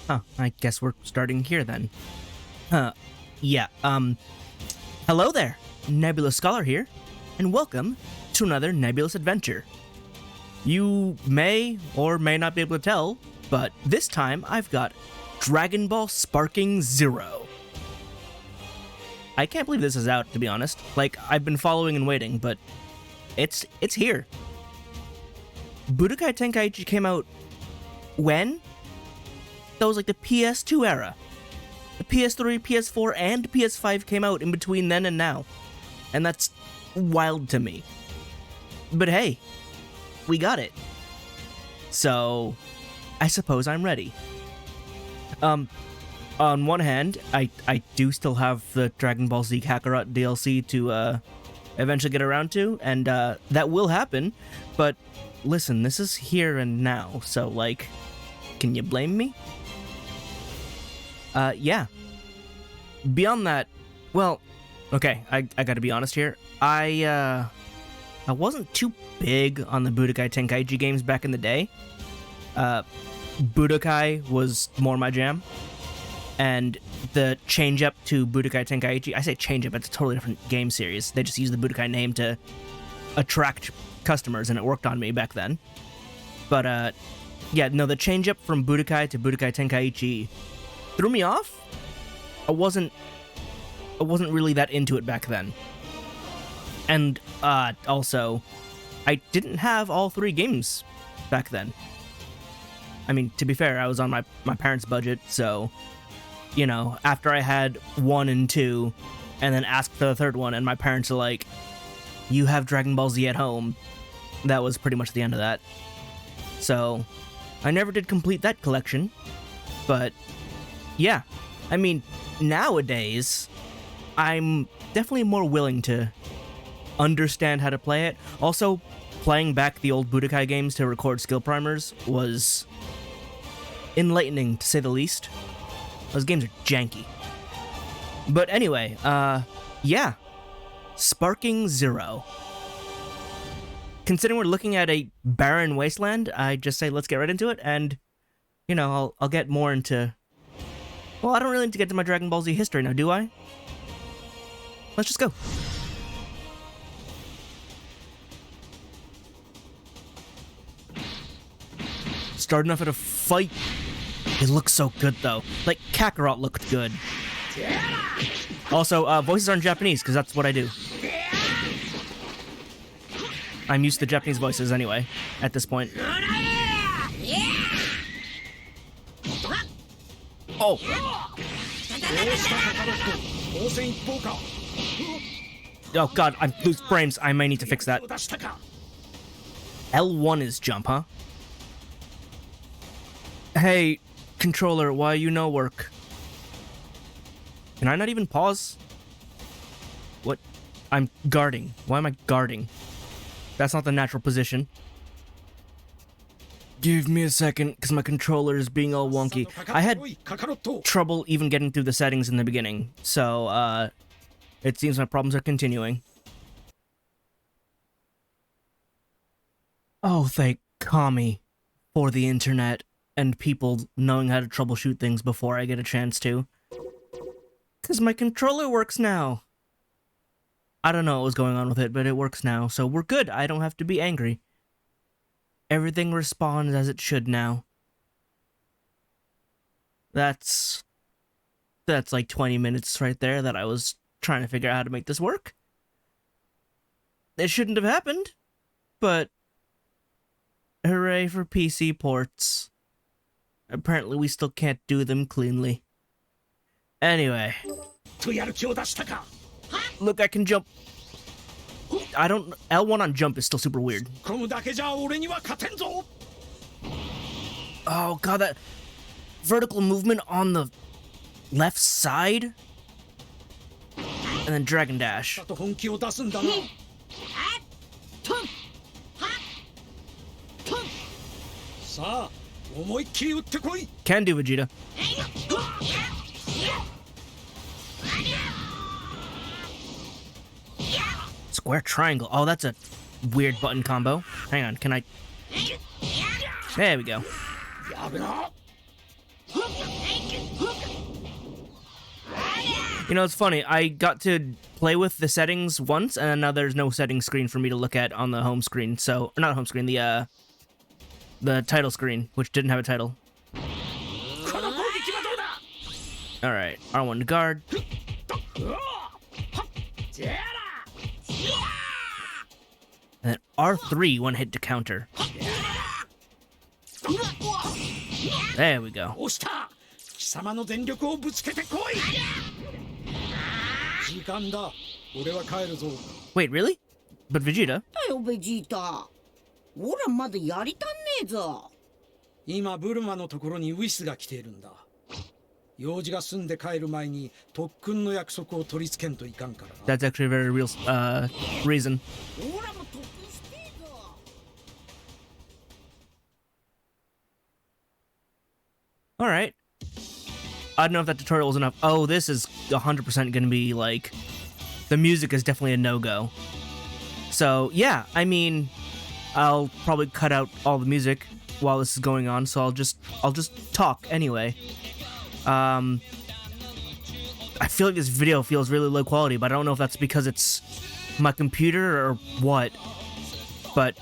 Huh, I guess we're starting here then. Yeah, hello there, Nebulous Scholar here, and welcome to another Nebulous adventure. You may or may not be able to tell, but this time I've got Dragon Ball Sparking Zero. I can't believe this is out, to be honest. Like, I've been following and waiting, but it's here. Budokai Tenkaichi came out when? That was like the PS2 era. The PS3, PS4, and PS5 came out in between then and now. And that's wild to me. But hey, we got it. So, I suppose I'm ready. On one hand, I do still have the Dragon Ball Z Kakarot DLC to eventually get around to, and that will happen, but listen, this is here and now, so like, can you blame me? Yeah. Beyond that, well, okay, I gotta be honest here. I wasn't too big on the Budokai Tenkaichi games back in the day. Budokai was more my jam. And the change-up to Budokai Tenkaichi, I say change-up, it's a totally different game series. They just use the Budokai name to attract customers, and it worked on me back then. But, yeah, no, the change-up from Budokai to Budokai Tenkaichi threw me off. I wasn't really that into it back then. And, also, I didn't have all three games back then. I mean, to be fair, I was on my parents' budget, so, you know, after I had 1 and 2, and then asked for the third one, and my parents are like, you have Dragon Ball Z at home, that was pretty much the end of that. So, I never did complete that collection, but, yeah. I mean, nowadays, I'm definitely more willing to understand how to play it. Also, playing back the old Budokai games to record skill primers was enlightening, to say the least. Those games are janky. But anyway, yeah. Sparking Zero. Considering we're looking at a barren wasteland, I just say let's get right into it, and, you know, I'll get more into... Well, I don't really need to get to my Dragon Ball Z history now, do I? Let's just go. Starting off at a fight. It looks so good, though. Like, Kakarot looked good. Also, voices are in Japanese, because that's what I do. I'm used to Japanese voices anyway, at this point. Oh! Oh god, I'm loose frames. I may need to fix that. L1 is jump, huh? Hey, controller, why you no work? Can I not even pause? What? I'm guarding. Why am I guarding? That's not the natural position. Give me a second, because my controller is being all wonky. I had trouble even getting through the settings in the beginning, so, it seems my problems are continuing. Oh, thank Kami for the internet and people knowing how to troubleshoot things before I get a chance to. Because my controller works now. I don't know what was going on with it, but it works now, so we're good. I don't have to be angry. Everything responds as it should now. That's like 20 minutes right there that I was trying to figure out how to make this work. It shouldn't have happened, but hooray for PC ports. Apparently we still can't do them cleanly. Anyway. Look, I can jump. I don't... L1 on jump is still super weird. Oh god, that vertical movement on the left side? And then Dragon Dash. Can do, Vegeta. Square triangle. Oh, that's a weird button combo. Hang on, can I... There we go. You know, it's funny. I got to play with the settings once, and now there's no settings screen for me to look at on the home screen. So, or not home screen, the title screen, which didn't have a title. All right, R1 to guard. And then R3 one hit to counter. There we go. Wait, really? But Vegeta? だよベジータ。俺はまだやりたんねえぞ。今ブルマのところにウィスが来ているんだ。用事が済んで帰る前に特訓の約束を取り付けんといかんからな。 That's actually a very real reason. 俺も特訓してえぞ。All right. I don't know if that tutorial was enough. Oh, this is 100% going to be like, the music is definitely a no-go. So yeah, I mean, I'll probably cut out all the music while this is going on. So I'll just talk anyway. I feel like this video feels really low quality, but I don't know if that's because it's my computer or what. But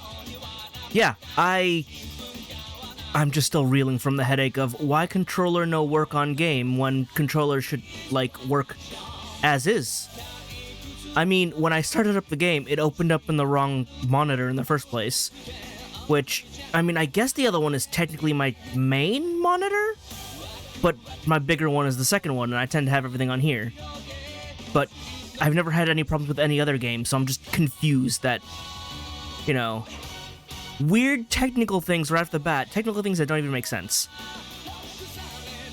yeah, I'm just still reeling from the headache of why controller no work on game when controller should, like, work as is. I mean, when I started up the game, it opened up in the wrong monitor in the first place. Which, I mean, I guess the other one is technically my main monitor? But my bigger one is the second one, and I tend to have everything on here. But I've never had any problems with any other game, so I'm just confused that, you know, weird technical things right off the bat, technical things that don't even make sense.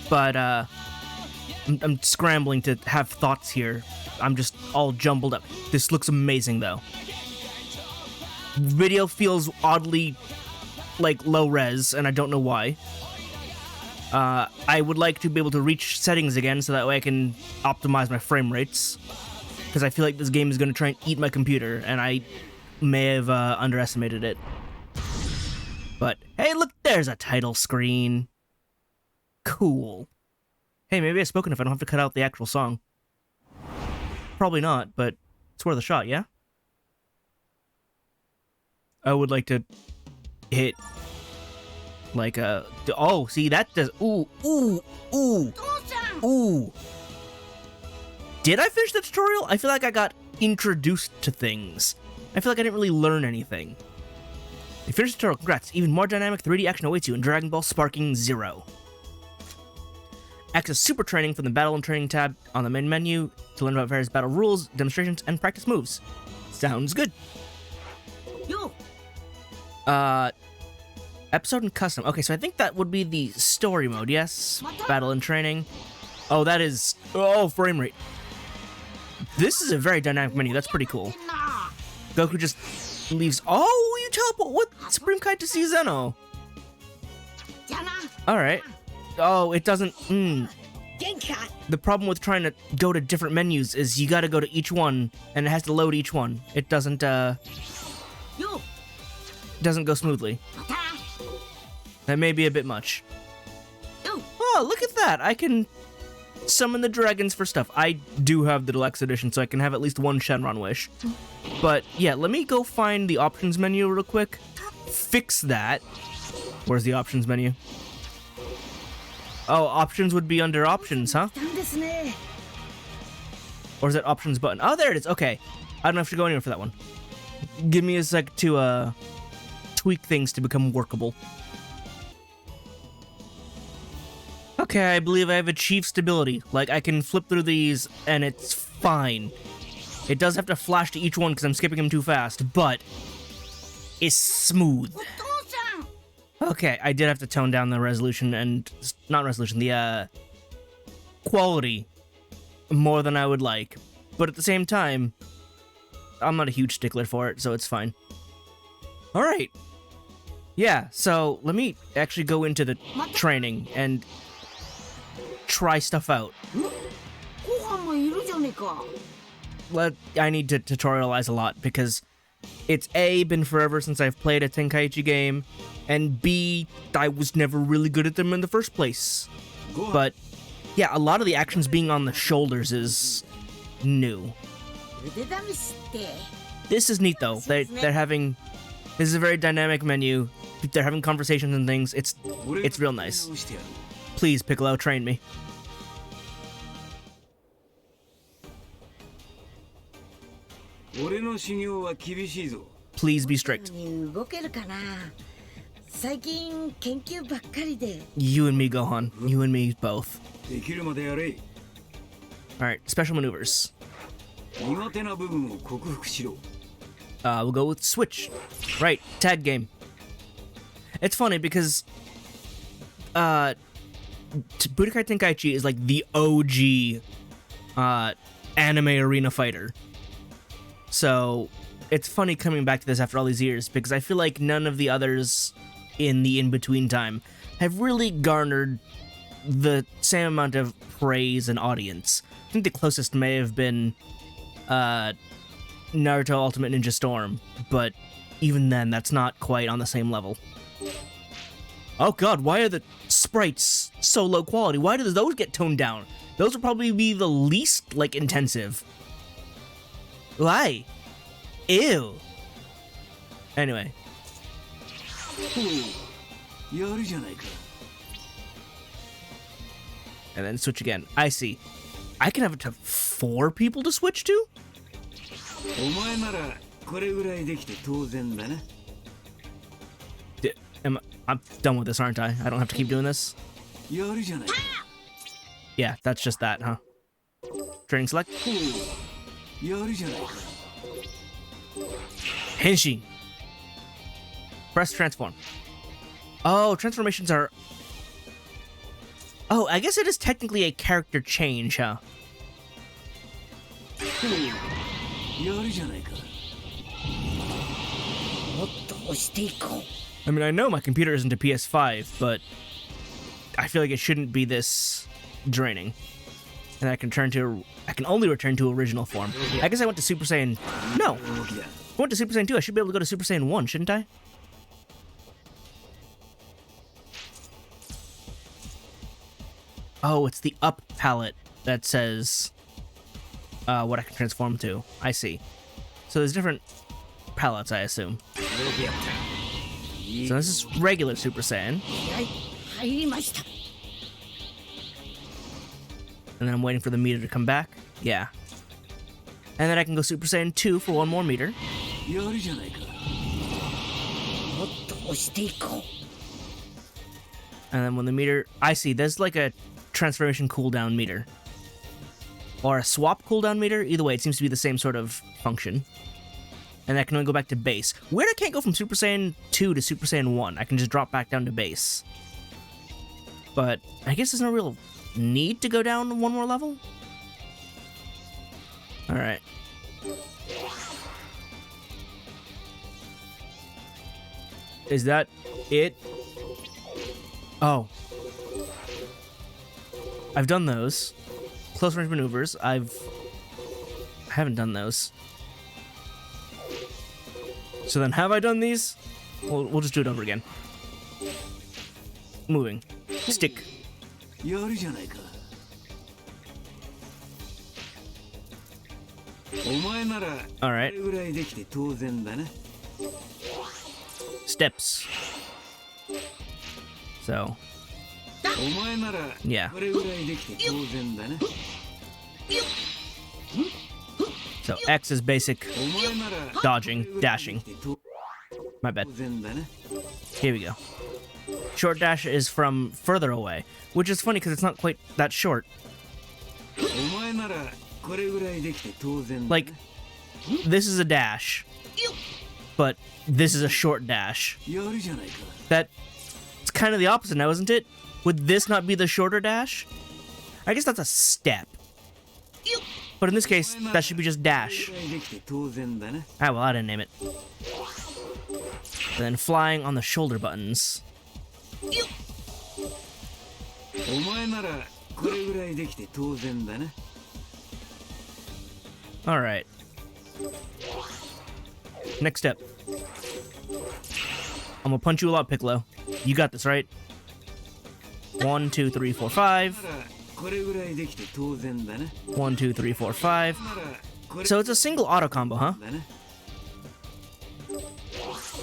But, I'm scrambling to have thoughts here. I'm just all jumbled up. This looks amazing, though. Video feels oddly, like, low res, and I don't know why. I would like to be able to reach settings again so that way I can optimize my frame rates. Because I feel like this game is going to try and eat my computer, and I may have underestimated it. But, hey, look, there's a title screen. Cool. Hey, maybe I spoke enough, I don't have to cut out the actual song. Probably not, but it's worth a shot, yeah? I would like to hit, like, oh, see, that does, ooh. Did I finish the tutorial? I feel like I got introduced to things. I feel like I didn't really learn anything. You finished the tutorial, congrats. Even more dynamic 3D action awaits you in Dragon Ball Sparking Zero. Access Super Training from the Battle and Training tab on the main menu to learn about various battle rules, demonstrations, and practice moves. Sounds good. Yo. Episode and Custom. Okay, so I think that would be the story mode, yes? Battle and Training. Oh, that is... Oh, frame rate. This is a very dynamic menu. That's pretty cool. Goku just leaves... Oh, you teleport with Supreme Kai to see Zeno. Alright. Oh, it doesn't... The problem with trying to go to different menus is you gotta go to each one, and it has to load each one. It doesn't go smoothly. That may be a bit much. Oh, look at that! I can summon the dragons for stuff. I do have the deluxe edition, so I can have at least one Shenron wish. But yeah, let me go find the options menu real quick. Fix that. Where's the options menu? Oh, options would be under options, huh? Or is that options button? Oh, there it is. Okay. I don't have to go anywhere for that one. Give me a sec to tweak things to become workable. Okay, I believe I have achieved stability. Like, I can flip through these, and it's fine. It does have to flash to each one because I'm skipping them too fast, but it's smooth. Okay, I did have to tone down the resolution and... Not resolution, the, quality more than I would like. But at the same time, I'm not a huge stickler for it, so it's fine. Alright. Yeah, so let me actually go into the training and try stuff out. I need to tutorialize a lot because it's A, been forever since I've played a Tenkaichi game, and B, I was never really good at them in the first place. But yeah, a lot of the actions being on the shoulders is new. 腕試しって This is neat though. They're having, this is a very dynamic menu. They're having conversations and things. It's real nice. Please, Piccolo, train me. 俺の修行は厳しいぞ。 Please be strict. に動けるかな最近研究ばっかりで You and me, Gohan. You and me both. できるまでやれ。 Alright, special maneuvers. 苦手な部分を克服しろ。 We'll go with Switch. Right, tag game. It's funny because Budokai Tenkaichi is like the OG anime arena fighter. So it's funny coming back to this after all these years because I feel like none of the others in the in-between time have really garnered the same amount of praise and audience. I think the closest may have been Naruto Ultimate Ninja Storm, but even then, that's not quite on the same level. Oh god, why are the sprites so low quality? Why do those get toned down? Those would probably be the least, like, intensive. Why? Ew. Anyway. やるじゃないか。 And then switch again. I see. I can have it to 4 people to switch to? お前ならこれぐらいできて当然だな。 I'm done with this, aren't I? I don't have to keep doing this? やるじゃないか。 Yeah, that's just that, huh? Training select? やるじゃないか。 Henshin. Press transform. Oh, transformations are... Oh, I guess it is technically a character change, huh? やるじゃないか。もっと押していこう I mean, I know my computer isn't a PS5, but I feel like it shouldn't be this draining. And I can only return to original form. I guess I went to Super Saiyan... No! I went to Super Saiyan 2. I should be able to go to Super Saiyan 1, shouldn't I? Oh, it's the up palette that says what I can transform to. I see. So there's different palettes, I assume. So this is regular Super Saiyan. はい入りました And then I'm waiting for the meter to come back. Yeah. And then I can go Super Saiyan 2 for 1 more meter. やるじゃないか。もっと押していこう And then when the meter... I see, there's like a transformation cooldown meter. Or a swap cooldown meter. Either way, it seems to be the same sort of function. And I can only go back to base. Weird I can't go from Super Saiyan 2 to Super Saiyan 1. I can just drop back down to base. But I guess there's no real need to go down 1 more level? Alright. Is that it? Oh. I've done those. Close range maneuvers. I haven't done those. So then, have I done these? We'll just do it over again. Moving. Stick. やるじゃないか。お前ならこ Alright. れぐらいできて当然だな。 Steps. So, お前なら Yeah. これぐらいできて当然だな。 so X is basic お前なら dodging, dashing. 当 My bad. 然だな。 Here we go. Short dash is from further away, which is funny because it's not quite that short. お前ならこれぐらいできて当然だな。 Like, this is a dash, but this is a short dash. やるじゃないか。 It's kind of the opposite now, isn't it? Would this not be the shorter dash? I guess that's a step. But in this case, that should be just dash. これぐらいできて当然だな。 Ah, well, I didn't name it. And then flying on the shoulder buttons. お前ならこれぐらいできて当然だな。 Alright. Next step. I'm gonna punch you a lot, Piccolo. You got this, right? 1, 2, 3, 4, 5. ならこれぐらいできて当然だね 1, 2, 3, 4, 5. ならこれ So it's a single auto combo, huh? だね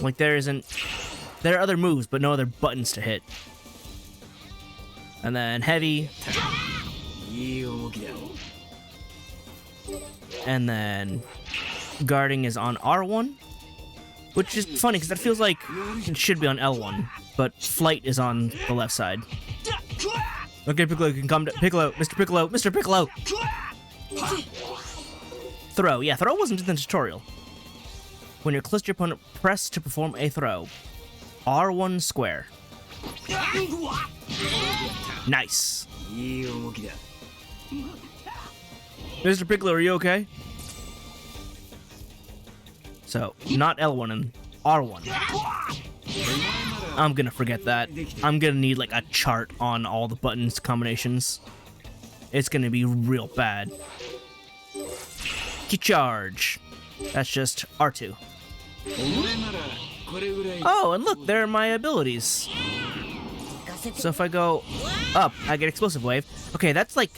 Like there are other moves, but no other buttons to hit. And then heavy, いい動きだ and then guarding is on R1, which is funny because that feels like it should be on L1, but flight is on the left side. Okay, Piccolo, you can come to Piccolo, Mr. Piccolo, Mr. Piccolo. Throw, yeah, throw wasn't in the tutorial. When you're close to your opponent, press to perform a throw. R1 square. Nice. いい動きだ Mr. Piccolo, are you okay? So, not L1 and R1. I'm gonna forget that. I'm gonna need like a chart on all the buttons combinations. It's gonna be real bad. Key charge. That's just R2. お前ならこれぐらい Oh, and look, there are my abilities. So if I go up, I get explosive wave. Okay, that's like...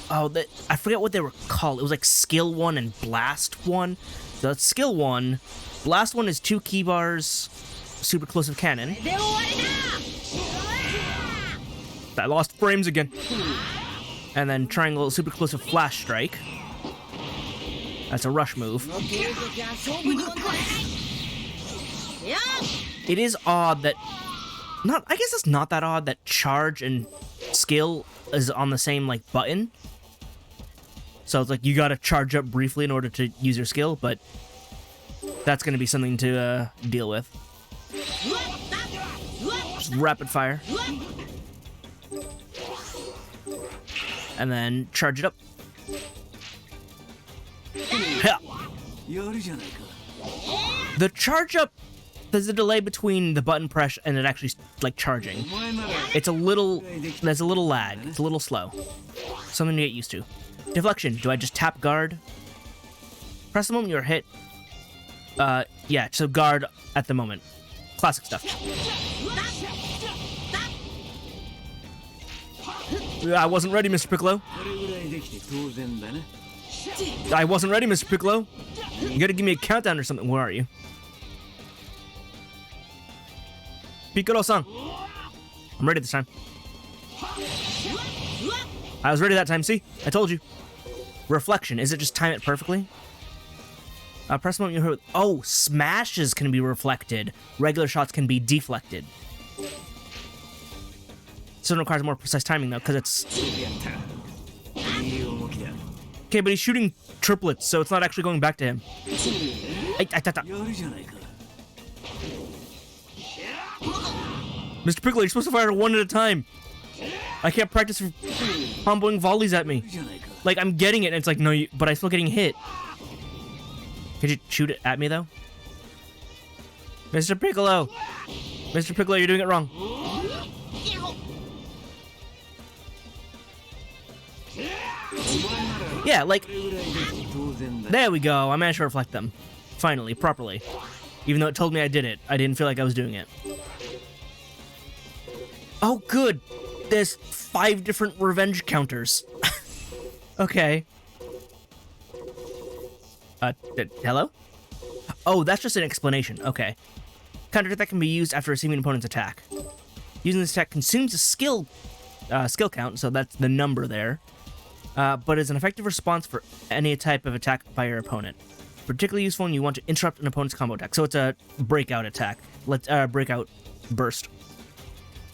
Oh, I forget what they were called. It was like skill 1 and blast 1. So that's skill 1. Blast 1 is 2 key bars, super explosive cannon. I lost frames again. And then triangle, super explosive flash strike. That's a rush move. It is odd that... I guess it's not that odd that charge and skill is on the same, like, button. So it's like you gotta charge up briefly in order to use your skill, but that's gonna be something to deal with. Just rapid fire. And then charge it up. Yeah. やるじゃないか The charge up, there's a delay between the button press and it actually like charging. お前なら There's a little lag. It's a little slow. Something to get used to. Deflection. Do I just tap guard? Press the moment you're hit. Yeah, so guard at the moment. Classic stuff. I wasn't ready, Mr. Piccolo. これぐらいできて当然だね I wasn't ready, Mr. Piccolo. You gotta give me a countdown or something. Where are you? Piccolo-san. I'm ready this time. I was ready that time, see? I told you. Reflection. Is it just time it perfectly? Press the moment you hit. Oh, smashes can be reflected. Regular shots can be deflected. So it requires more precise timing, though, because it's... いい動きだ Okay, but he's shooting triplets, so it's not actually going back to him. やるじゃないか Mr. Piccolo, you're supposed to fire one at a time. I can't practice comboing volleys at me. じゃないか Like, I'm getting it, and it's like, no, but I'm still getting hit. Could you shoot it at me, though? Mr. Piccolo! Mr. Piccolo, you're doing it wrong. Yeah, like, これぐらいできて当然だ there we go. I managed to reflect them. Finally, properly. Even though it told me I did it, I didn't feel like I was doing it. Oh, good. There's 5 different revenge counters. Okay. Hello? Oh, that's just an explanation. Okay. Counter that can be used after receiving an opponent's attack. Using this attack consumes a skill count, so that's the number there. But is an effective response for any type of attack by your opponent. Particularly useful when you want to interrupt an opponent's combo attack. So it's a breakout attack. Breakout burst.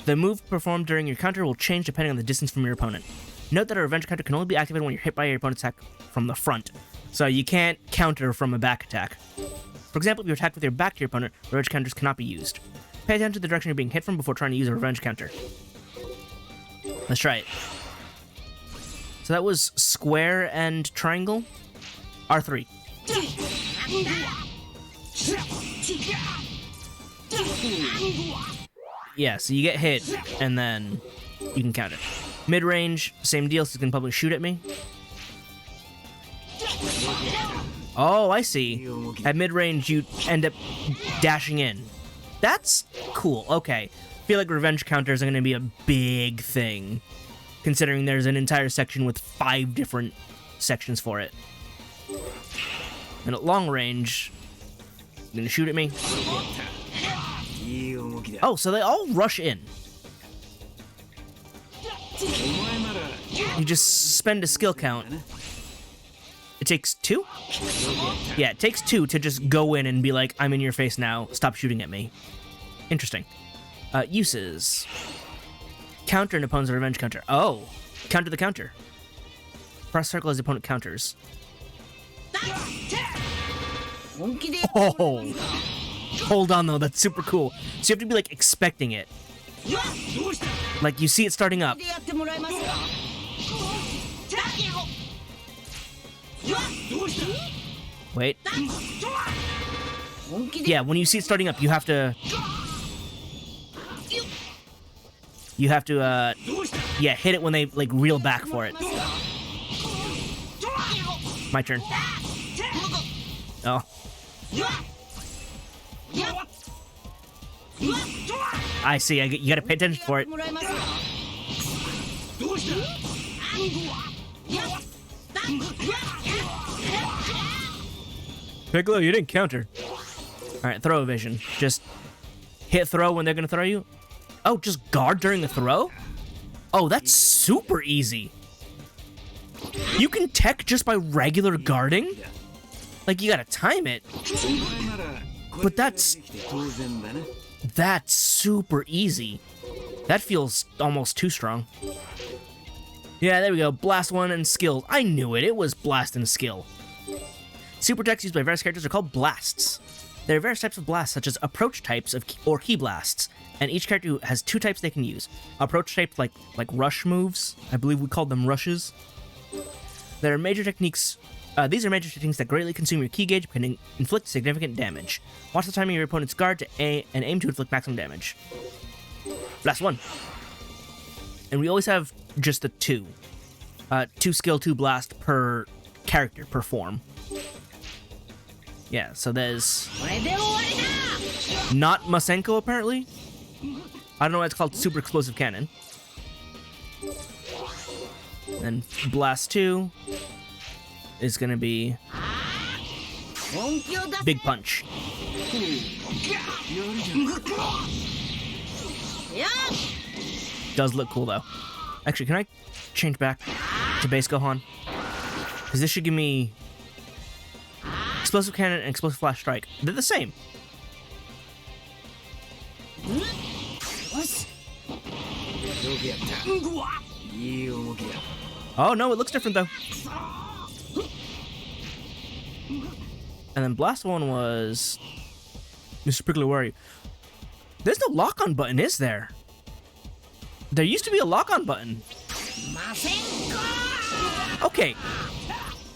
The move performed during your counter will change depending on the distance from your opponent. Note that a revenge counter can only be activated when you're hit by your opponent's attack from the front. So you can't counter from a back attack. For example, if you attack with your back to your opponent, revenge counters cannot be used. Pay attention to the direction you're being hit from before trying to use a revenge counter. Let's try it. So that was square and triangle. R3. Yeah, so you get hit, and then you can counter. Mid-range, same deal, so he's gonna probably shoot at me. Oh, I see. At mid-range, you end up dashing in. That's cool. Okay. feel like revenge counters are going to be a big thing, considering there's an entire section with 5 different sections for it. And at long range, you're going to shoot at me? Oh, so they all rush in. You just spend a skill count. It takes 2? Yeah, it takes 2 to just go in and be like, I'm in your face now, stop shooting at me. Interesting. Uses. Counter an opponent's revenge counter. Oh, counter the counter. Press circle as the opponent counters. Oh, hold on though, that's super cool. So you have to be like expecting it. Like you see it starting up. Wait. Yeah, when you see it starting up, you have to, yeah, hit it when they like reel back for it. My turn. Oh. I see. You gotta pay attention for it. Piccolo, you didn't counter. Alright, throw vision. Just hit throw when they're gonna throw you. Oh, just guard during the throw? Oh, that's super easy. You can tech just by regular guarding? Like, you gotta time it. But that's super easy. That feels almost too strong. Yeah, there we go. Blast 1 and skills. I knew it. It was blast and skill. Super attacks used by various characters are called blasts. There are various types of blasts, such as approach types or key blasts, and each character has 2 types they can use. Approach types like rush moves. I believe we called them rushes. There are major techniques. These are major techniques that greatly consume your key gauge and can inflict significant damage. Watch the timing of your opponent's guard to and aim to inflict maximum damage. Blast 1. And we always have just the 2. 2 skill, 2 blast per character, per form. Yeah, so there's not Masenko, apparently. I don't know why it's called Super Explosive Cannon. And Blast 2 is gonna be Big Punch. Does look cool, though. Actually, can I change back to base Gohan? Because this should give me Explosive Cannon and Explosive Flash Strike. They're the same. Oh no, it looks different though. And then Blast 1 was... Mr. Piccolo, where are you? There's no lock-on button, is there? There used to be a lock-on button. Okay.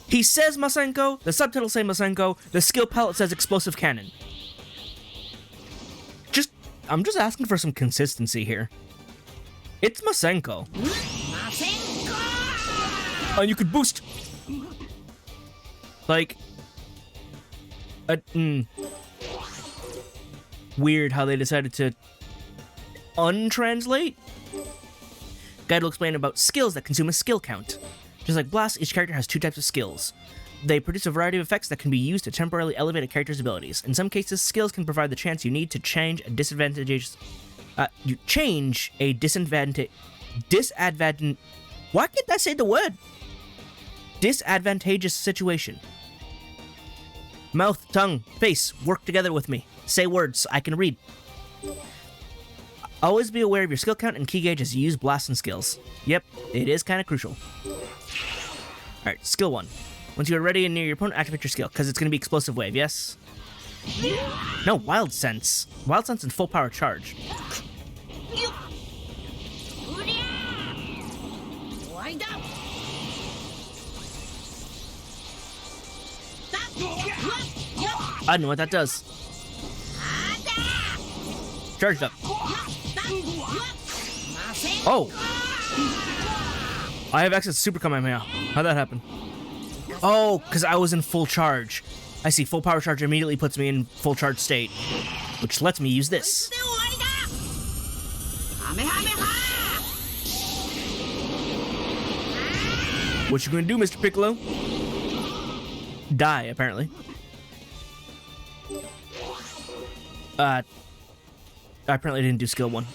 He says Masenko, the subtitles say Masenko, the skill palette says Explosive Cannon. I'm just asking for some consistency here. It's Masenko. And you could boost. Like... Weird how they decided to untranslate. Guide will explain about skills that consume a skill count. Just like Blast, each character has 2 types of skills. They produce a variety of effects that can be used to temporarily elevate a character's abilities. In some cases, skills can provide the chance you need to change a disadvantageous... Why can't I say the word? Disadvantageous situation. Mouth, tongue, face, work together with me. Say words I can read. Always be aware of your skill count and key gauge as you use blasts and skills. Yep, it is kind of crucial. Alright, skill 1. Once you are ready and near your opponent, activate your skill, because it's going to be Explosive Wave, yes? No, Wild Sense. Wild Sense and full power charge. I don't know what that does. Charged up. Oh! I have access to Super Kamehameha. How'd that happen? Oh, because I was in full charge. I see. Full power charge immediately puts me in full charge state, which lets me use this. What you gonna do, Mr. Piccolo? Die, apparently. I apparently didn't do skill 1.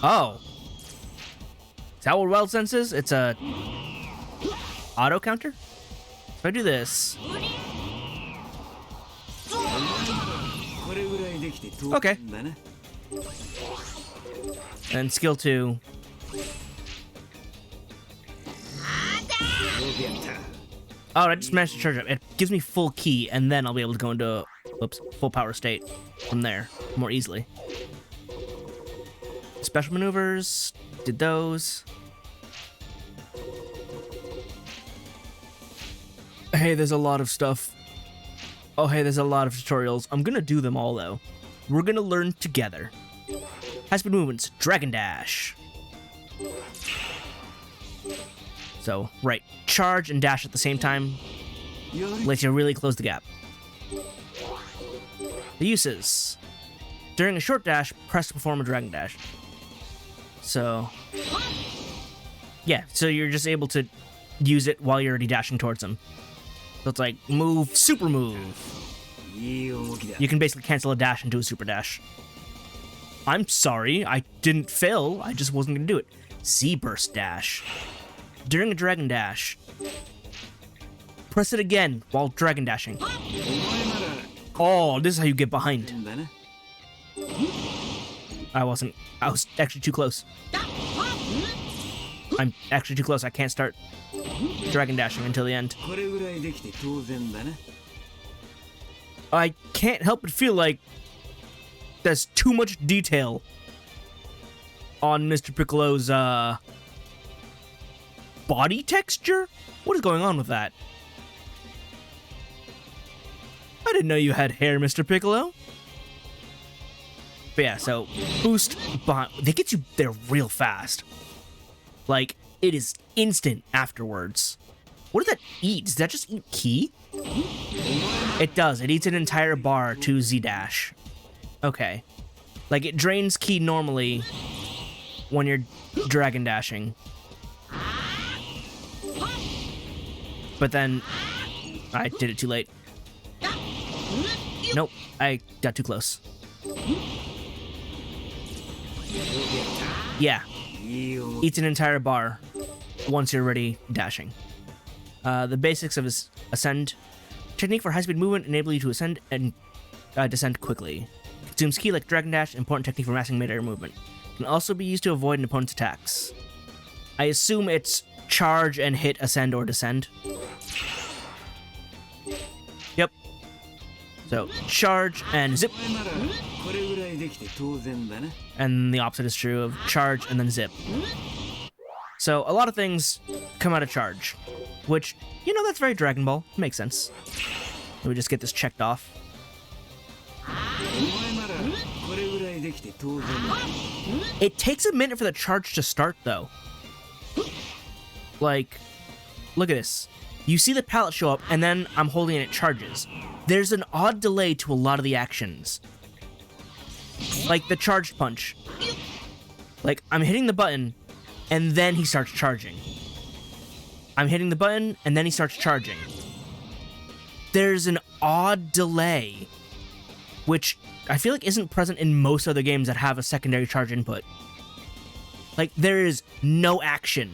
Oh. Is that what Wild Sense is? It's a auto counter? If I do this. Okay. And skill 2. Oh, I just managed to charge up. It gives me full key, and then I'll be able to go into full power state from there more easily. Special maneuvers, did those. Hey, there's a lot of stuff. Oh, hey, there's a lot of tutorials. I'm gonna do them all, though. We're gonna learn together. High-speed movements, Dragon Dash. So, right, charge and dash at the same time lets you really close the gap. The uses. During a short dash, press to perform a Dragon Dash. So, yeah, so you're just able to use it while you're already dashing towards them. So it's like, move, super move. You can basically cancel a dash into a super dash. I'm sorry, I didn't fail, I just wasn't gonna do it. Z-burst dash. During a Dragon Dash, press it again while Dragon Dashing. Oh, this is how you get behind. I was actually too close. I'm actually too close, I can't start Dragon Dashing until the end. I can't help but feel like there's too much detail on Mr. Piccolo's, body texture? What is going on with that? I didn't know you had hair, Mr. Piccolo. But yeah, so boost behind, they get you there real fast. Like, it is instant afterwards. What does that eat? Does that just eat ki? It does. It eats an entire bar to Z-dash. Okay. Like, it drains ki normally when you're Dragon Dashing. But then, I did it too late. Nope, I got too close. Yeah, eats an entire bar once you're already dashing. The basics of his ascend. Technique for high-speed movement enable you to ascend and descend quickly. Consumes ki like Dragon Dash, important technique for mastering mid-air movement. Can also be used to avoid an opponent's attacks. I assume it's charge and hit ascend or descend. Yep. So, charge and zip. And the opposite is true of charge and then zip. So, a lot of things come out of charge. Which, you know, that's very Dragon Ball. Makes sense. Let me just get this checked off. It takes a minute for the charge to start, though. Like, look at this. You see the palette show up, and then I'm holding it, and it charges. There's an odd delay to a lot of the actions. Like the charged punch. Like, I'm hitting the button, and then he starts charging. I'm hitting the button, and then he starts charging. There's an odd delay, which I feel like isn't present in most other games that have a secondary charge input. Like, there is no action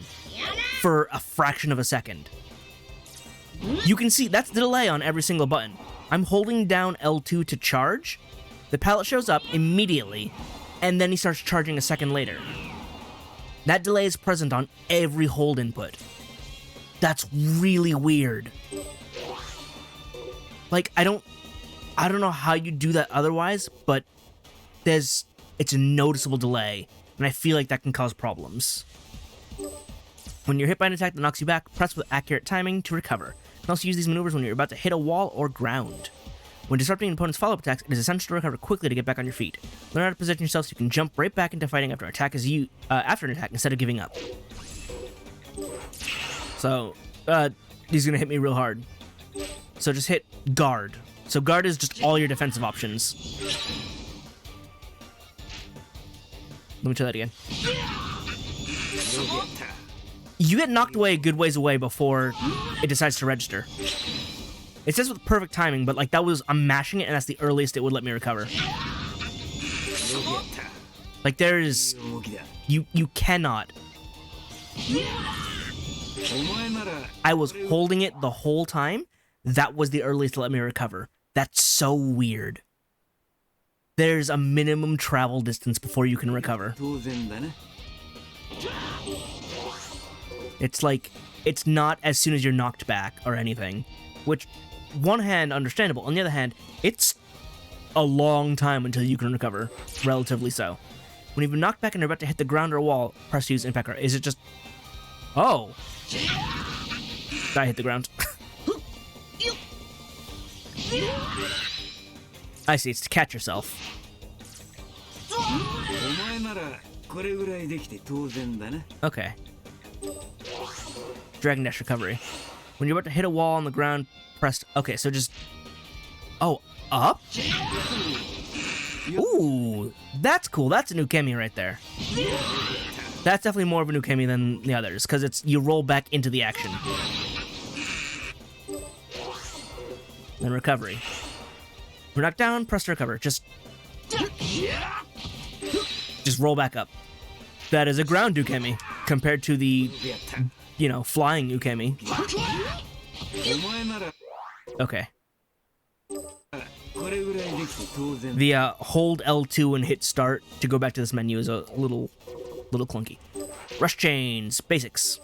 for a fraction of a second. You can see that's the delay on every single button. I'm holding down L2 to charge. The palette shows up immediately, and then he starts charging a second later. That delay is present on every hold input. That's really weird. Like, I don't know how you do that otherwise, but it's a noticeable delay, and I feel like that can cause problems. When you're hit by an attack that knocks you back, press with accurate timing to recover. You can also use these maneuvers when you're about to hit a wall or ground. When disrupting an opponent's follow-up attacks, it is essential to recover quickly to get back on your feet. Learn how to position yourself so you can jump right back into fighting after an attack instead of giving up. So, he's gonna hit me real hard. So just hit guard. So guard is just all your defensive options. Let me try that again. You get knocked away a good ways away before it decides to register. It says with perfect timing, but like I'm mashing it and that's the earliest it would let me recover. Like there's, you cannot. I was holding it the whole time. That was the earliest to let me recover. That's so weird. There's a minimum travel distance before you can recover. It's like, it's not as soon as you're knocked back or anything. Which, one hand, understandable. On the other hand, it's a long time until you can recover. Relatively so. When you've been knocked back and you're about to hit the ground or a wall, press to use impact card. Is it just... Oh! I hit the ground. I see, it's to catch yourself. Okay. Dragon Dash recovery. When you're about to hit a wall on the ground, press... Okay, so just... Oh, up? Ooh, that's cool. That's a new Kemi right there. That's definitely more of a new Kemi than the others, because it's you roll back into the action. Then recovery. We're knocked down, press to recover. Just roll back up. That is a ground Ukemi compared to the, you know, flying Ukemi. Okay. The hold L2 and hit start to go back to this menu is a little clunky. Rush chains, basics.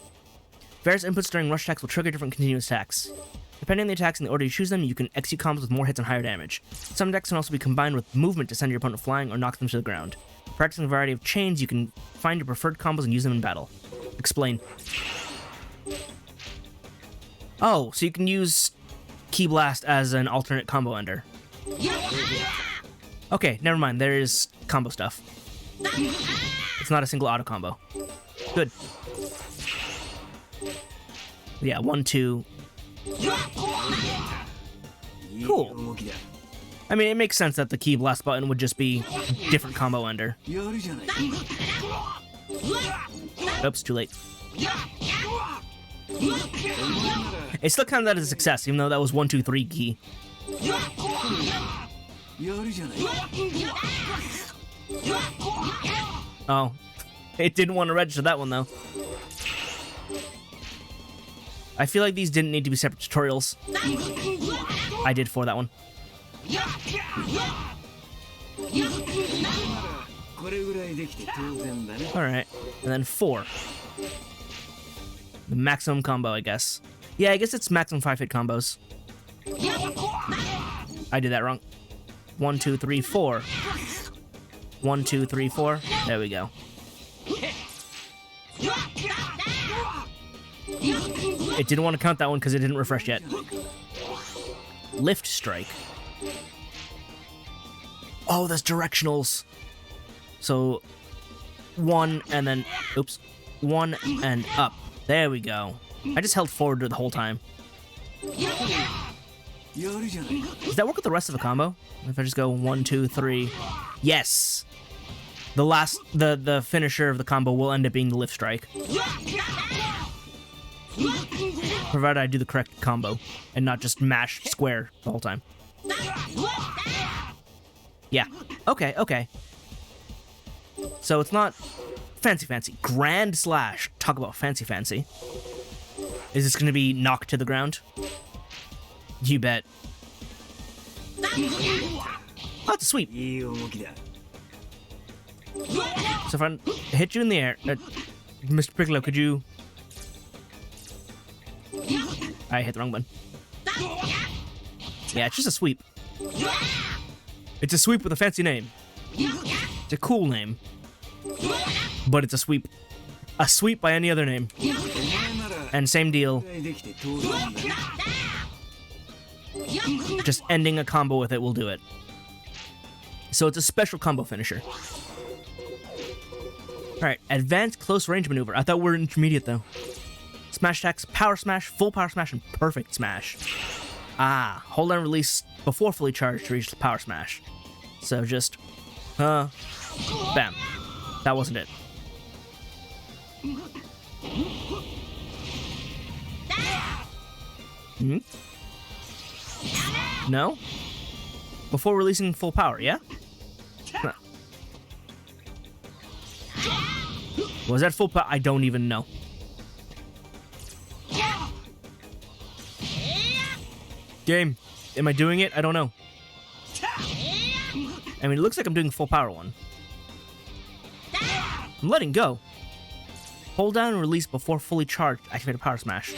Various inputs during rush attacks will trigger different continuous attacks. Depending on the attacks and the order you choose them, you can execute combos with more hits and higher damage. Some attacks can also be combined with movement to send your opponent flying or knock them to the ground. Practicing a variety of chains, you can find your preferred combos and use them in battle. Explain. Oh, so you can use Ki Blast as an alternate combo ender. Okay, never mind. There is combo stuff. It's not a single auto combo. Good. Yeah, 1, 2. Cool. I mean, it makes sense that the Ki Blast button would just be different combo ender. Oops, too late. It still counted that as a success, even though that was 1, 2, 3 Ki. Oh. It didn't want to register that one, though. I feel like these didn't need to be separate tutorials. I did for that one. Alright, and then 4. The maximum combo, I guess. Yeah, I guess it's maximum 5-hit combos. I did that wrong. 1, 2, 3, 4. 1, 2, 3, 4. There we go. It didn't want to count that one because it didn't refresh yet. Lift strike. Oh, that's directionals. So 1 and then, oops, 1 and up. There we go. I just held forward the whole time. Does that work with the rest of the combo? If I just go 1, 2, 3. Yes. The last, the finisher of the combo will end up being the lift strike. Provided I do the correct combo and not just mash square the whole time. Yeah. Okay, okay. So it's not fancy. Grand Slash. Talk about fancy. Is this going to be knocked to the ground? You bet. Oh, it's a sweep. So if I hit you in the air, Mr. Piccolo, could you... I hit the wrong button. Yeah, it's just a sweep. It's a sweep with a fancy name. It's a cool name. But it's a sweep. A sweep by any other name. And same deal. Just ending a combo with it will do it. So it's a special combo finisher. Alright, advanced close range maneuver. I thought we were intermediate though. Smash attacks, power smash, full power smash, and perfect smash. Ah, hold down release before fully charged to reach the power smash. So just, bam. That wasn't it. Hmm? No? Before releasing full power, yeah? Huh. Was that full power? I don't even know. Game, am I doing it? I don't know. I mean, it looks like I'm doing full power one. I'm letting go. Hold down and release before fully charged. Activate a power smash.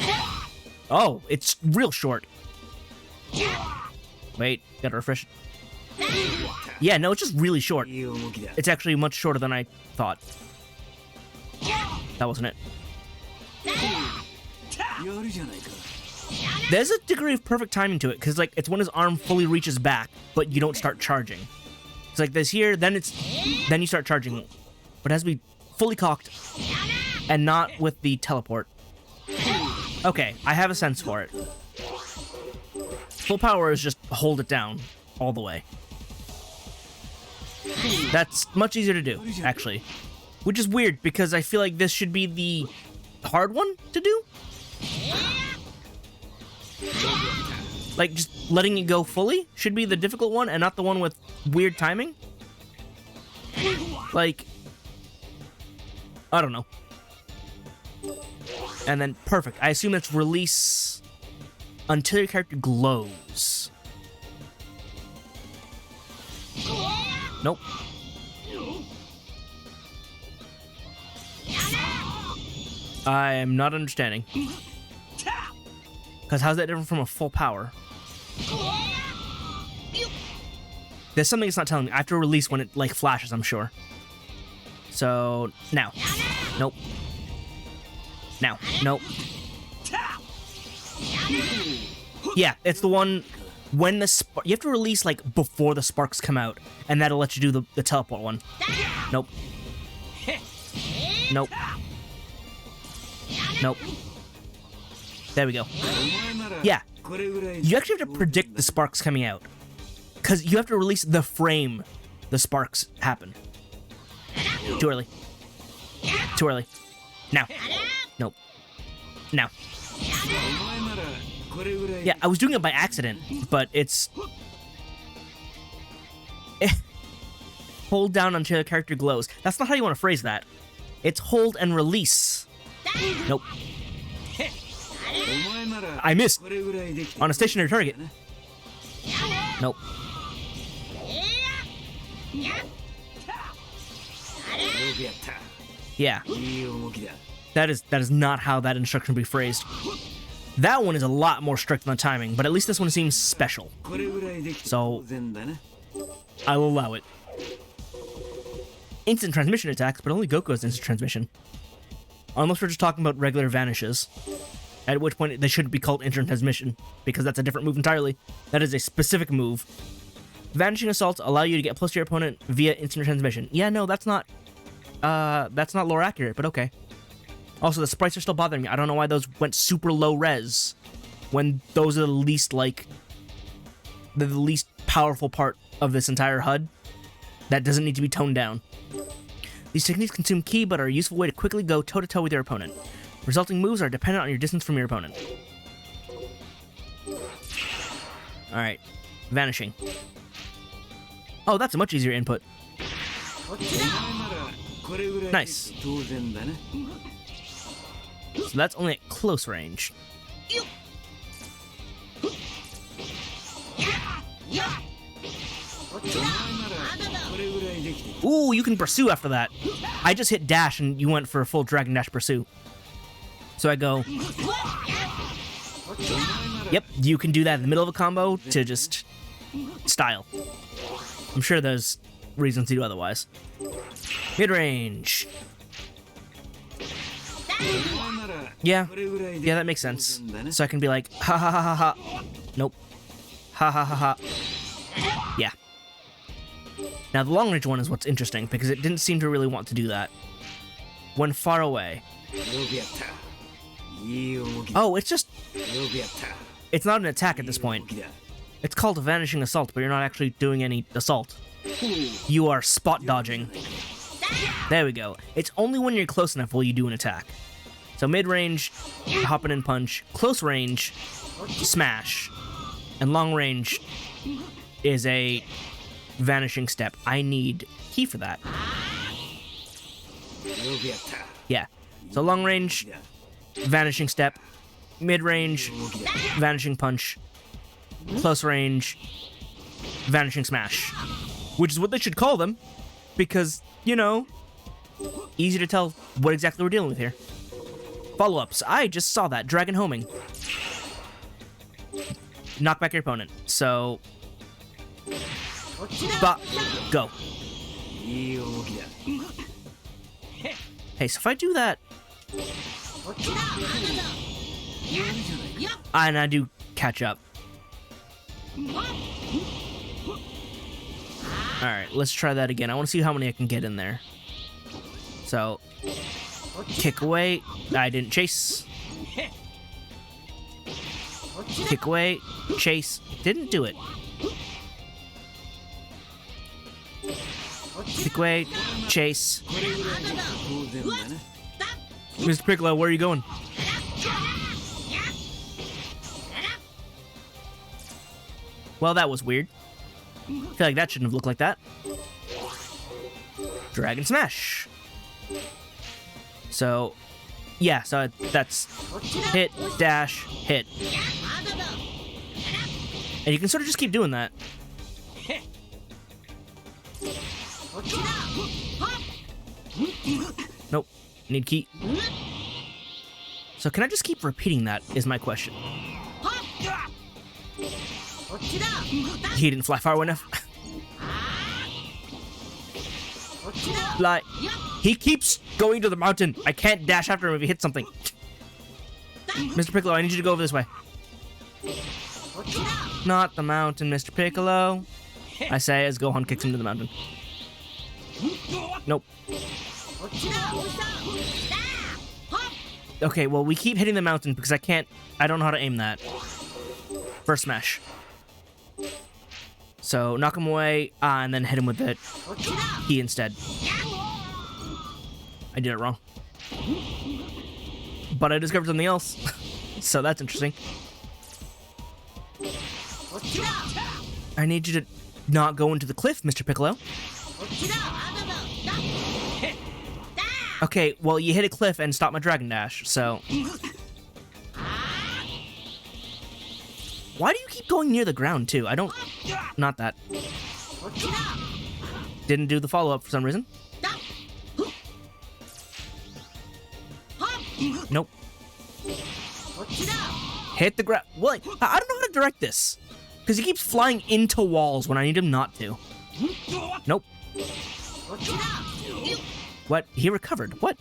Oh, it's real short. Wait, gotta refresh it. Yeah, no, it's just really short. It's actually much shorter than I thought. That wasn't it. There's a degree of perfect timing to it, because like it's when his arm fully reaches back, but you don't start charging. It's like this here, then you start charging, but it has to be fully cocked and not with the teleport. Okay, I have a sense for it. Full power is just hold it down all the way. That's much easier to do, actually, which is weird because I feel like this should be the hard one to do. Like, just letting it go fully should be the difficult one and not the one with weird timing. Like, I don't know. And then, perfect. I assume that's release until your character glows. Nope. I am not understanding. Because how's that different from a full power? There's something it's not telling me. I have to release when it, like, flashes, I'm sure. So, now. Nope. Now. Nope. Yeah, it's the one when the you have to release, like, before the sparks come out, and that'll let you do the teleport one. Nope. Nope. Nope. There we go. Yeah. You actually have to predict the sparks coming out. Because you have to release the frame the sparks happen. Too early. Too early. Now. Nope. Now. Yeah, I was doing it by accident, but it's... Hold down until the character glows. That's not how you want to phrase that. It's hold and release. Nope. I missed. On a stationary target. Nope. Yeah. That is not how that instruction would be phrased. That one is a lot more strict on the timing, but at least this one seems special. So, I'll allow it. Instant transmission attacks, but only Goku has instant transmission. Unless we're just talking about regular vanishes. At which point, they shouldn't be called instant transmission, because that's a different move entirely. That is a specific move. Vanishing assaults allow you to get plus to your opponent via instant transmission. Yeah, no, that's not lore accurate, but okay. Also, the sprites are still bothering me. I don't know why those went super low res, when those are the least, like, the least powerful part of this entire HUD. That doesn't need to be toned down. These techniques consume ki, but are a useful way to quickly go toe-to-toe with your opponent. Resulting moves are dependent on your distance from your opponent. Alright. Vanishing. Oh, that's a much easier input. Nice. So that's only at close range. Ooh, you can pursue after that. I just hit dash and you went for a full Dragon Dash pursue. So I go... Yep, you can do that in the middle of a combo to just... style. I'm sure there's reasons to do otherwise. Mid-range. Yeah, that makes sense. So I can be like, ha ha ha ha ha. Nope. Ha ha ha ha. Yeah. Now the long range one is what's interesting, because it didn't seem to really want to do that. When far away. Oh, it's just... it's not an attack at this point. It's called a vanishing assault, but you're not actually doing any assault. You are spot dodging. There we go. It's only when you're close enough will you do an attack. So mid-range, hop in and punch. Close range, smash. And long range is a vanishing step. I need key for that. Yeah. So long range, vanishing step. Mid-range, vanishing punch. Close range, vanishing smash. Which is what they should call them. Because, you know, easy to tell what exactly we're dealing with here. Follow-ups. I just saw that. Dragon homing. Knock back your opponent. So... go. Hey, so if I do that... and I do catch up. Alright, let's try that again. I want to see how many I can get in there. So... kick away. I didn't chase. Kick away. Chase. Didn't do it. Kick away. Chase. Mr. Piccolo, where are you going? Well, that was weird. I feel like that shouldn't have looked like that. Dragon Smash. So, yeah, so that's hit, dash, hit. And you can sort of just keep doing that. Nope. Need key. So can I just keep repeating that is my question. He didn't fly far enough. Like, he keeps going to the mountain. I can't dash after him if he hits something. Mr. Piccolo, I need you to go over this way. Not the mountain, Mr. Piccolo. I say as Gohan kicks him to the mountain. Nope. Okay, well, we keep hitting the mountain because I don't know how to aim that. First smash. So, knock him away, and then hit him with the key instead. I did it wrong. But I discovered something else. So that's interesting. I need you to not go into the cliff, Mr. Piccolo. Okay, well, you hit a cliff and stopped my Dragon Dash, so... Why do you keep going near the ground, too? I don't... Not that. Didn't do the follow-up for some reason. Nope. Hit the ground. What? I don't know how to direct this. Because he keeps flying into walls when I need him not to. Nope. What? He recovered. What?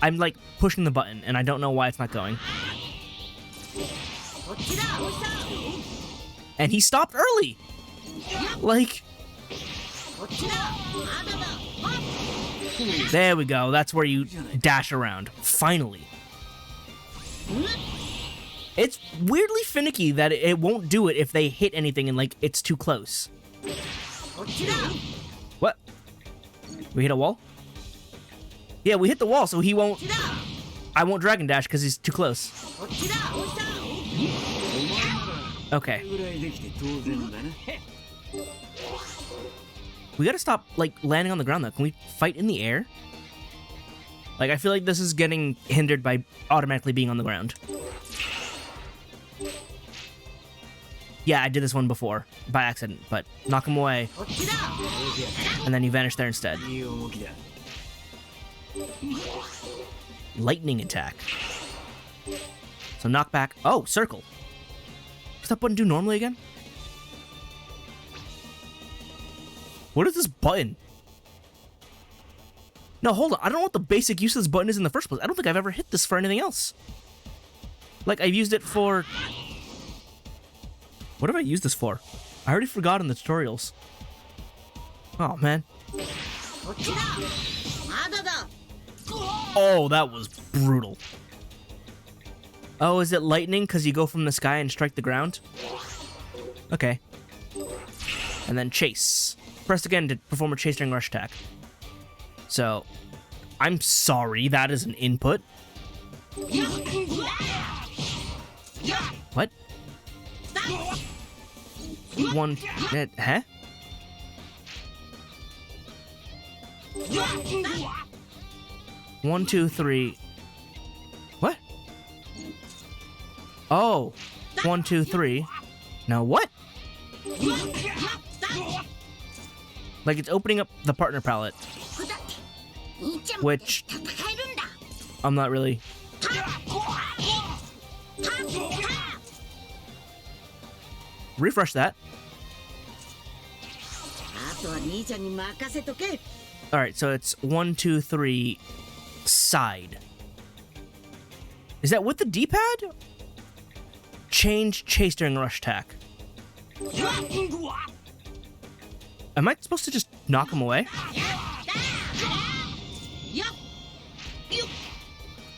I'm like pushing the button and I don't know why it's not going. And he stopped early. Like... There we go. That's where you dash around. Finally. It's weirdly finicky that it won't do it if they hit anything and, like, it's too close. What? We hit a wall? Yeah, we hit the wall, so he won't... I won't Dragon Dash because he's too close. Okay. We gotta stop, like, landing on the ground, though. Can we fight in the air? Like, I feel like this is getting hindered by automatically being on the ground. Yeah, I did this one before, by accident, but knock him away. And then you vanish there instead. Lightning attack. So knock back. Oh, circle. Does that button do normally again? What is this button? No, hold on. I don't know what the basic use of this button is in the first place. I don't think I've ever hit this for anything else. Like, I've used it for... What have I used this for? I already forgot in the tutorials. Oh, man. Oh, that was brutal. Oh, is it lightning because you go from the sky and strike the ground? Okay. And then chase. Press again to perform a chase during rush attack. So, I'm sorry, that is an input. What? One... huh? One, two, three... What? Oh. 1, 2, 3. Now what? Like it's opening up the partner palette. Which... I'm not really... Refresh that. Alright, so it's 1, 2, 3... side. Is that with the D-pad? Change chase during rush attack. Am I supposed to just knock him away?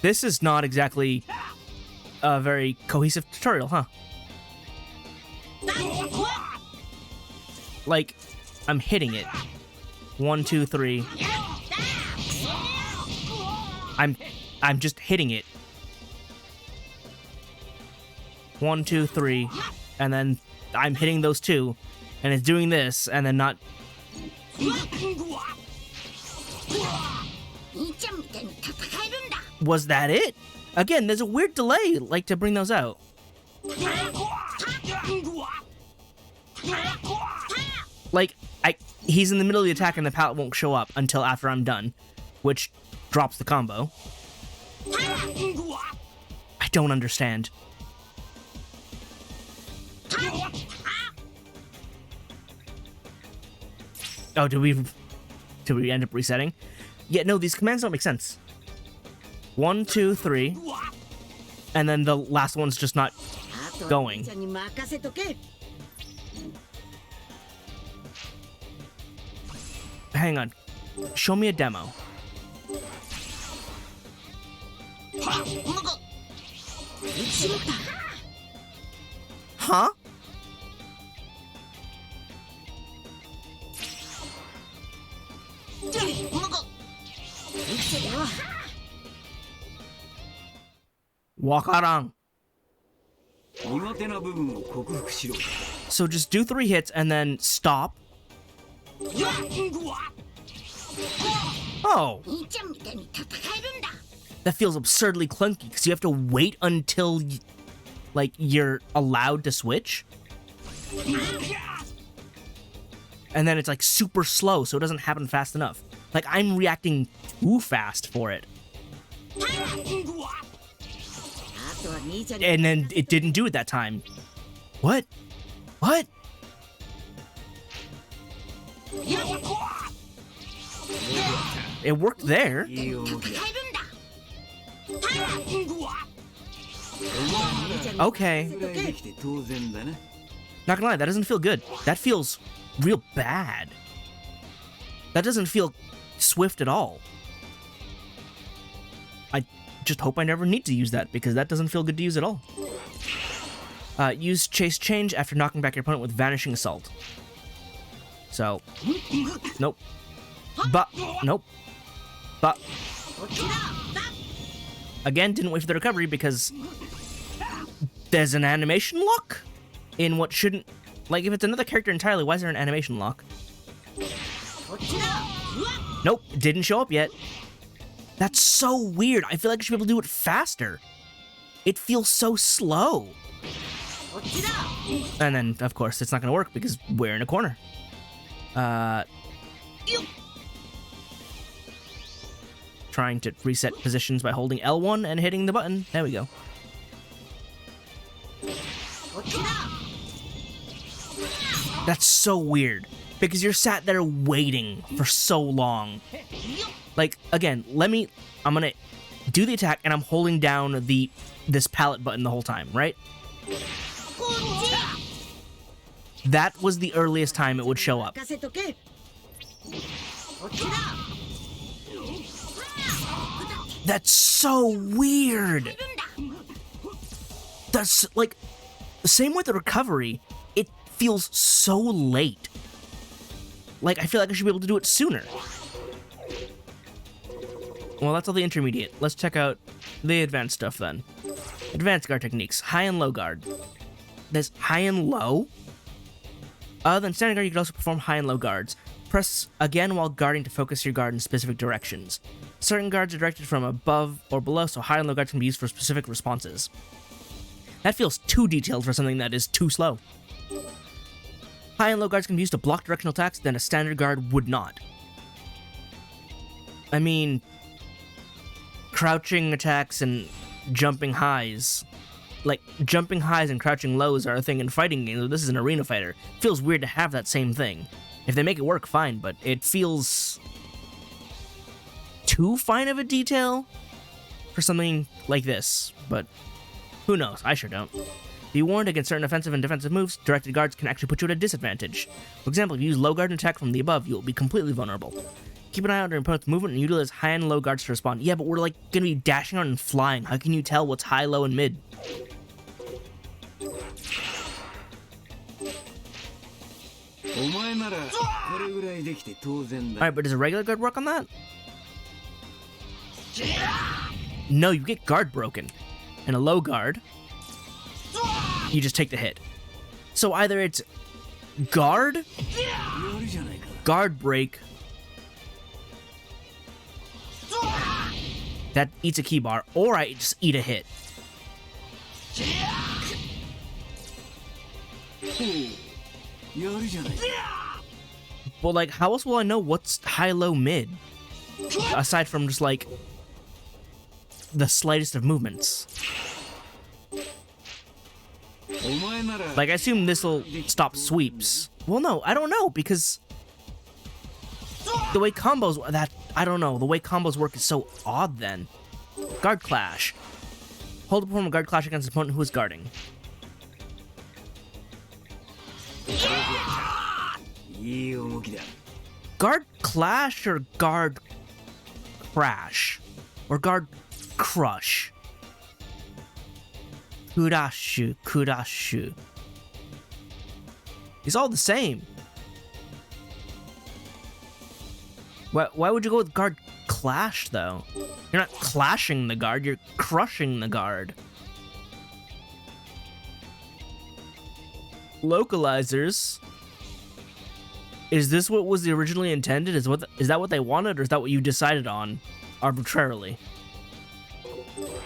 This is not exactly a very cohesive tutorial, huh? Like, I'm hitting it. 1, 2, 3. I'm just hitting it. 1, 2, 3, and then I'm hitting those two, and it's doing this, and then not. Was that it? Again, there's a weird delay, like, to bring those out. Like, he's in the middle of the attack, and the palette won't show up until after I'm done, which drops the combo. I don't understand. Oh, did we end up resetting? Yeah, no, these commands don't make sense. 1, 2, 3, and then the last one's just not going. Hang on. Show me a demo. Huh? Wakarang. So just do 3 hits and then stop. Oh. That feels absurdly clunky because you have to wait until you're allowed to switch. And then it's like super slow, so it doesn't happen fast enough. Like I'm reacting too fast for it. And then it didn't do it that time. What? What? It worked there. Okay. Not gonna lie, that doesn't feel good. That feels real bad. That doesn't feel swift at all. I just hope I never need to use that, because that doesn't feel good to use at all. Use Chase Change after knocking back your opponent with Vanishing Assault. So, nope. But, nope. But, again, didn't wait for the recovery because there's an animation lock in what shouldn't... Like, if it's another character entirely, why is there an animation lock? Nope, it didn't show up yet. That's so weird. I feel like I should be able to do it faster. It feels so slow. And then, of course, it's not going to work because we're in a corner. Trying to reset positions by holding L1 and hitting the button. There we go. That's so weird, because you're sat there waiting for so long. Like, again, I'm gonna do the attack, and I'm holding down this palette button the whole time, right? That was the earliest time it would show up. That's so weird. That's like the same with the recovery. It feels so late. Like I feel like I should be able to do it sooner. Well, that's all the intermediate. Let's check out the advanced stuff then. Advanced guard techniques. High and low guard. There's high and low? Other than standard guard, you can also perform high and low guards. Press again while guarding to focus your guard in specific directions. Certain guards are directed from above or below, so high and low guards can be used for specific responses. That feels too detailed for something that is too slow. High and low guards can be used to block directional attacks, then a standard guard would not. I mean, crouching attacks and jumping highs. Like, jumping highs and crouching lows are a thing in fighting games. This is an arena fighter. It feels weird to have that same thing. If they make it work, fine, but it feels too fine of a detail for something like this. But who knows? I sure don't. Be warned, against certain offensive and defensive moves, directed guards can actually put you at a disadvantage. For example, if you use low guard and attack from the above, you will be completely vulnerable. Keep an eye out on your opponent's movement and utilize high and low guards to respond. Yeah, but we're like gonna be dashing on and flying. How can you tell what's high, low, and mid? Alright, but does a regular guard work on that? No, you get guard broken. And a low guard, you just take the hit. So either it's guard, guard break, that eats a key bar, or I just eat a hit. Well, like, how else will I know what's high, low, mid? Aside from just, like, the slightest of movements. Like, I assume this'll stop sweeps. Well, no, I don't know, because the way combos, I don't know, the way combos work is so odd then. Guard clash. Hold to perform a guard clash against an opponent who is guarding. Guard clash or guard crash? Or guard crush? Kurashu, kurashu. It's all the same. Why would you go with guard clash, though? You're not clashing the guard, you're crushing the guard. Localizers. Is this what was originally intended? Is that what they wanted, or is that what you decided on arbitrarily?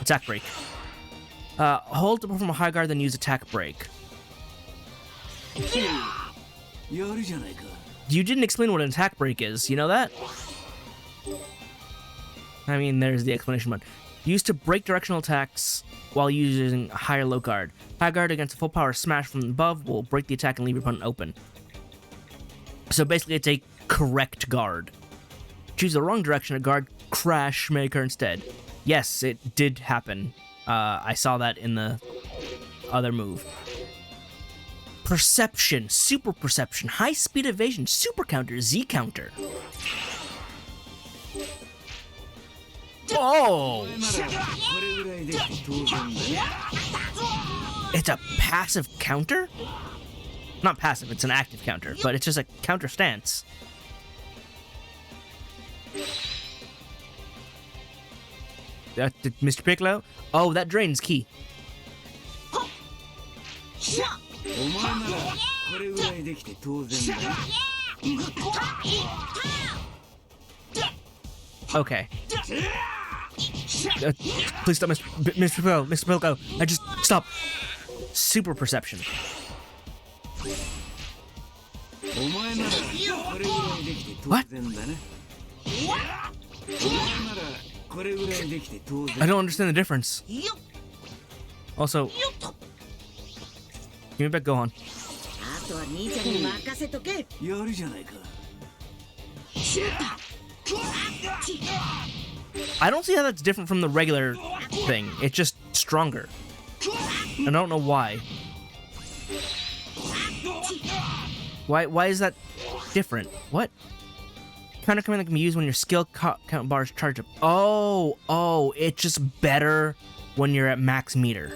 Attack break. Hold to perform a high guard, then use attack break. You didn't explain what an attack break is. You know that? I mean, there's the explanation one. Used to break directional attacks while using a high or low guard. High guard against a full power smash from above will break the attack and leave your opponent open. So basically, it's a correct guard. Choose the wrong direction, a guard crash maker instead. Yes, it did happen. I saw that in the other move. Perception, super perception, high speed evasion, super counter, Z counter. Oh! It's a passive counter? Not passive, it's an active counter, but it's just a counter stance. Mr. Piccolo? Oh, that drains key. Okay. Please stop, Mr. Piccolo. Mr. Piccolo. I just stop. Super perception. What? I don't understand the difference. Also, give me back Gohan. I don't see how that's different from the regular thing. It's just stronger. I don't know why. Why is that different? What? Counter command that can be used when your skill count bars charge up. Oh, it's just better when you're at max meter.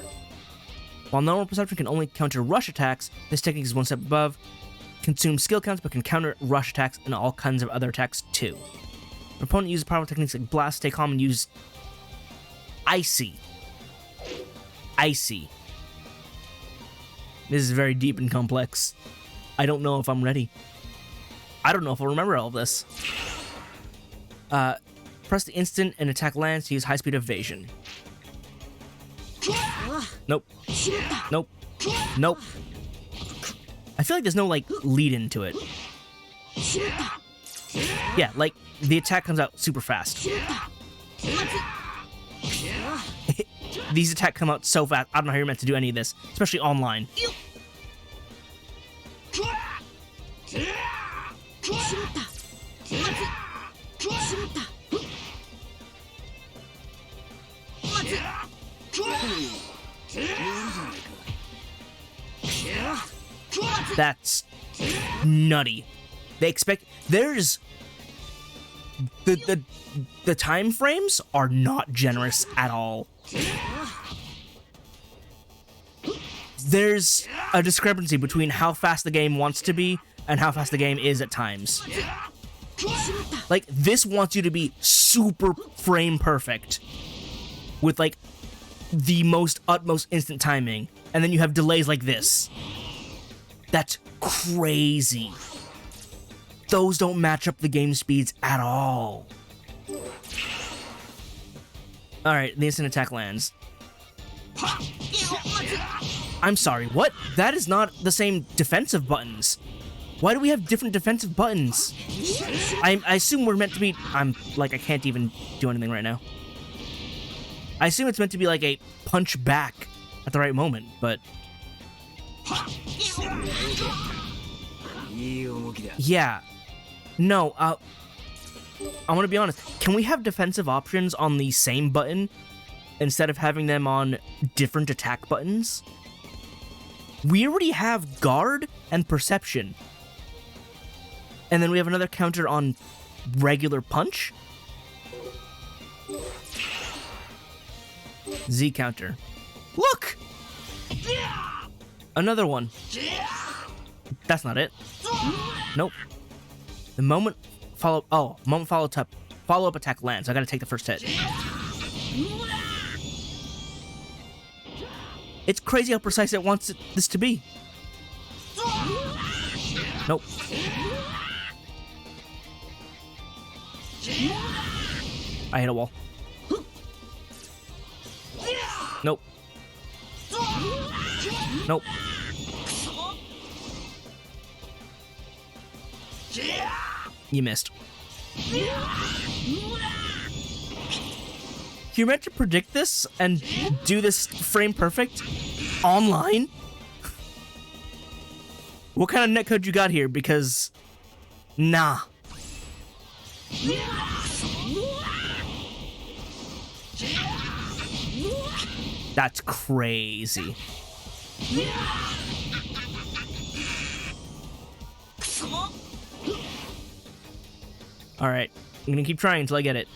While normal perception can only counter rush attacks, this technique is one step above. Consumes skill counts but can counter rush attacks and all kinds of other attacks too. An opponent uses powerful techniques like blast, stay calm, and use icy. Icy. This is very deep and complex. I don't know if I'm ready. I don't know if I'll remember all of this. Press the instant and attack lands to use high speed evasion. Nope. Nope. Nope. I feel like there's no, like, lead into it. Yeah, like, the attack comes out super fast. These attacks come out so fast. I don't know how you're meant to do any of this, especially online. That's nutty. They expect there's the time frames are not generous at all. There's a discrepancy between how fast the game wants to be and how fast the game is at times. Like, this wants you to be super frame perfect with, like, the utmost instant timing, and then you have delays like this. That's crazy. Those don't match up the game speeds at all. Alright, the instant attack lands. I'm sorry, what? That is not the same defensive buttons. Why do we have different defensive buttons? I assume we're meant to be... I can't even do anything right now. I assume it's meant to be like a punch back at the right moment, but... Yeah. No, I want to be honest. Can we have defensive options on the same button instead of having them on different attack buttons? We already have guard and perception. And then we have another counter on regular punch? Z counter. Look! Another one. That's not it. Nope. The moment follow up attack lands. I gotta take the first hit. It's crazy how precise it wants this to be. Nope. I hit a wall. Nope. Nope. You missed. You're meant to predict this and do this frame perfect online? What kind of netcode you got here? Because, nah. That's crazy. Alright, I'm gonna keep trying until I get it.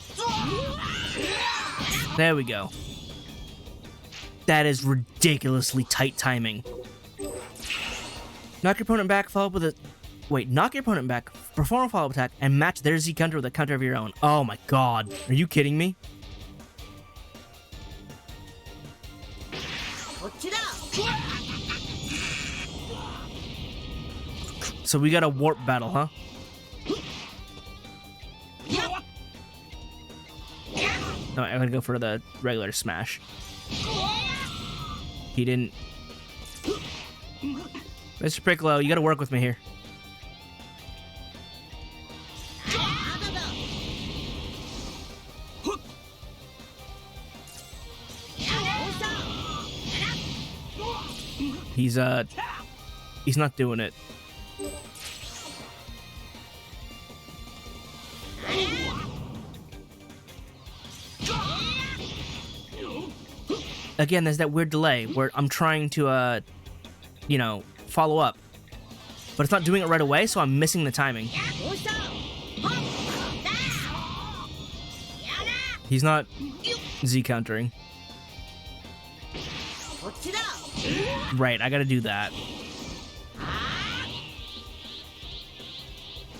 There we go. That is ridiculously tight timing. Knock your opponent back, follow up with a... Wait, knock your opponent back, perform a follow-up attack, and match their Z counter with a counter of your own. Oh my god. Are you kidding me? So we got a warp battle, huh? No, I'm gonna go for the regular smash. He didn't... Mr. Piccolo, you gotta work with me here. He's not doing it. Again, there's that weird delay where I'm trying to, you know, follow up. But it's not doing it right away, so I'm missing the timing. He's not Z countering. Right, I gotta do that.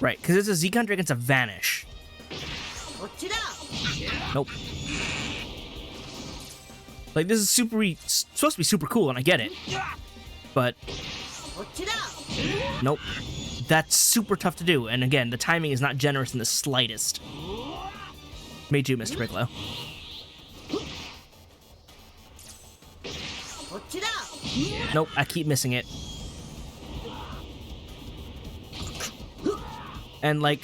Right, because it's a Z counter against a Vanish. こっちだ Nope. Like, this is supposed to be super cool, and I get it. But, こっちだ nope. That's super tough to do, and again, the timing is not generous in the slightest. Me too, Mr. Piccolo. こっちだ Nope, I keep missing it. And, like,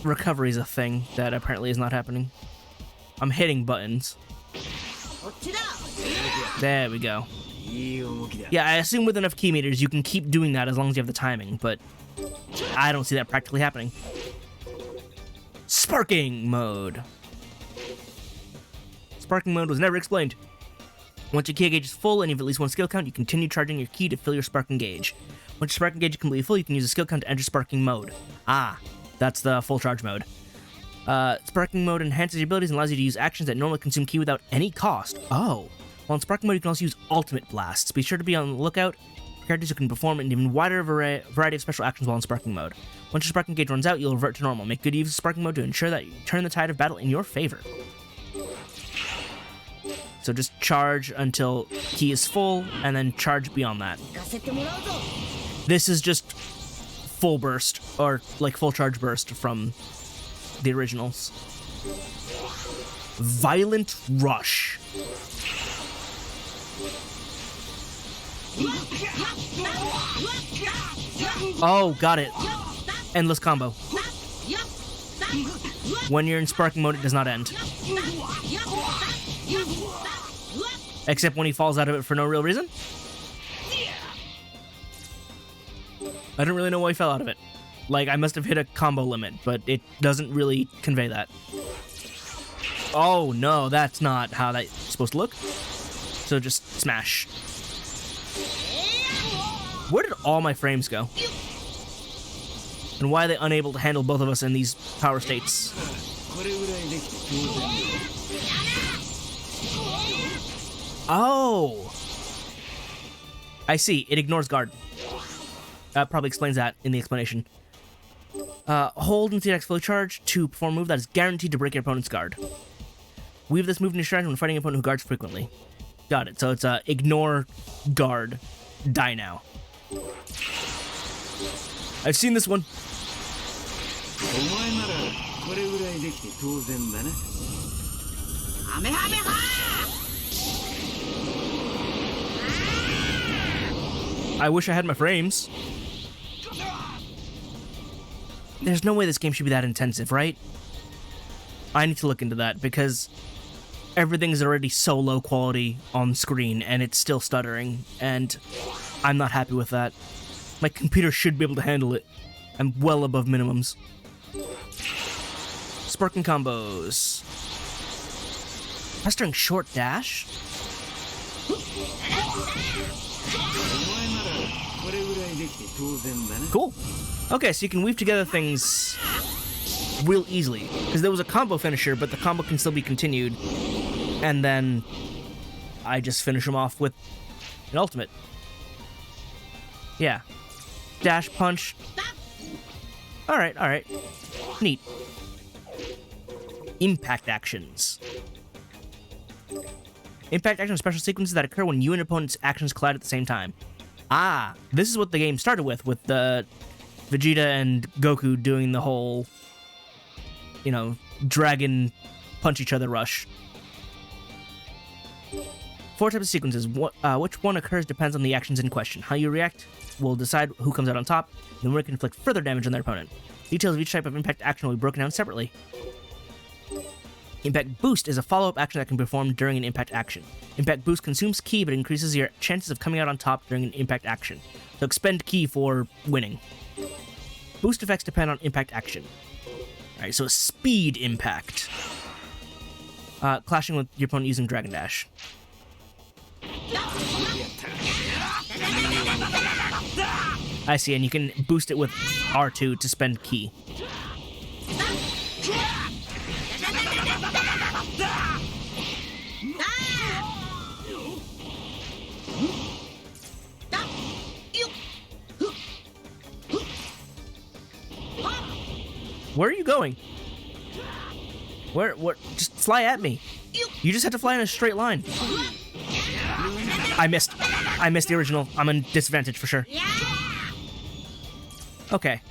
recovery is a thing that apparently is not happening. I'm hitting buttons. こっちだ There we go. いい動きだ。 Yeah, I assume with enough key meters, you can keep doing that as long as you have the timing, but I don't see that practically happening. Sparking mode. Sparking mode was never explained. Once your key gauge is full and you have at least one skill count, you continue charging your key to fill your sparking gauge. Once your sparking gauge is completely full, you can use a skill count to enter sparking mode. Ah, that's the full charge mode. Sparking mode enhances your abilities and allows you to use actions that normally consume key without any cost. Oh. While in sparking mode, you can also use ultimate blasts. Be sure to be on the lookout for characters who can perform an even wider variety of special actions while in sparking mode. Once your sparking gauge runs out, you'll revert to normal. Make good use of sparking mode to ensure that you turn the tide of battle in your favor. So just charge until key is full, and then charge beyond that. 行かせてもらうぞ This is just full burst, or like full charge burst from the originals. Violent Rush. Oh, got it. Endless combo. When you're in sparking mode, it does not end. Except when he falls out of it for no real reason. I don't really know why he fell out of it. Like, I must have hit a combo limit, but it doesn't really convey that. Oh, no, that's not how that's supposed to look. So just smash. Where did all my frames go? And why are they unable to handle both of us in these power states? これぐらいできて当然だ。 Oh! I see. It ignores guard. That probably explains that in the explanation. Hold and CX flow charge to perform a move that is guaranteed to break your opponent's guard. Weave this move into strategy when fighting an opponent who guards frequently. Got it. So it's ignore guard. Die now. I've seen this one. お前ならこれぐらいできて当然だな。 ハメハメハ I wish I had my frames. There's no way this game should be that intensive, right? I need to look into that because everything is already so low quality on screen and it's still stuttering, and I'm not happy with that. My computer should be able to handle it. I'm well above minimums. Sparking combos. Mastering short dash? お前ならこれぐらいできて当然だな。 Cool. Okay, so you can weave together things real easily. Because there was a combo finisher, but the combo can still be continued. And then I just finish them off with an ultimate. Yeah. Dash punch. Alright, alright. Neat. Impact actions. Impact actions are special sequences that occur when you and your opponent's actions collide at the same time. Ah, this is what the game started with the Vegeta and Goku doing the whole, you know, dragon punch each other rush. 4 types of sequences. Which one occurs depends on the actions in question. How you react will decide who comes out on top, and the winner can inflict further damage on their opponent. Details of each type of impact action will be broken down separately. Impact Boost is a follow-up action that can be performed during an impact action. Impact Boost consumes ki, but increases your chances of coming out on top during an impact action. So expend ki for winning. Boost effects depend on impact action. Alright, so speed impact. Clashing with your opponent using Dragon Dash. I see, and you can boost it with R2 to spend ki. Where are you going? What? Just fly at me. You just have to fly in a straight line. I missed the original. I'm in disadvantage for sure. Okay.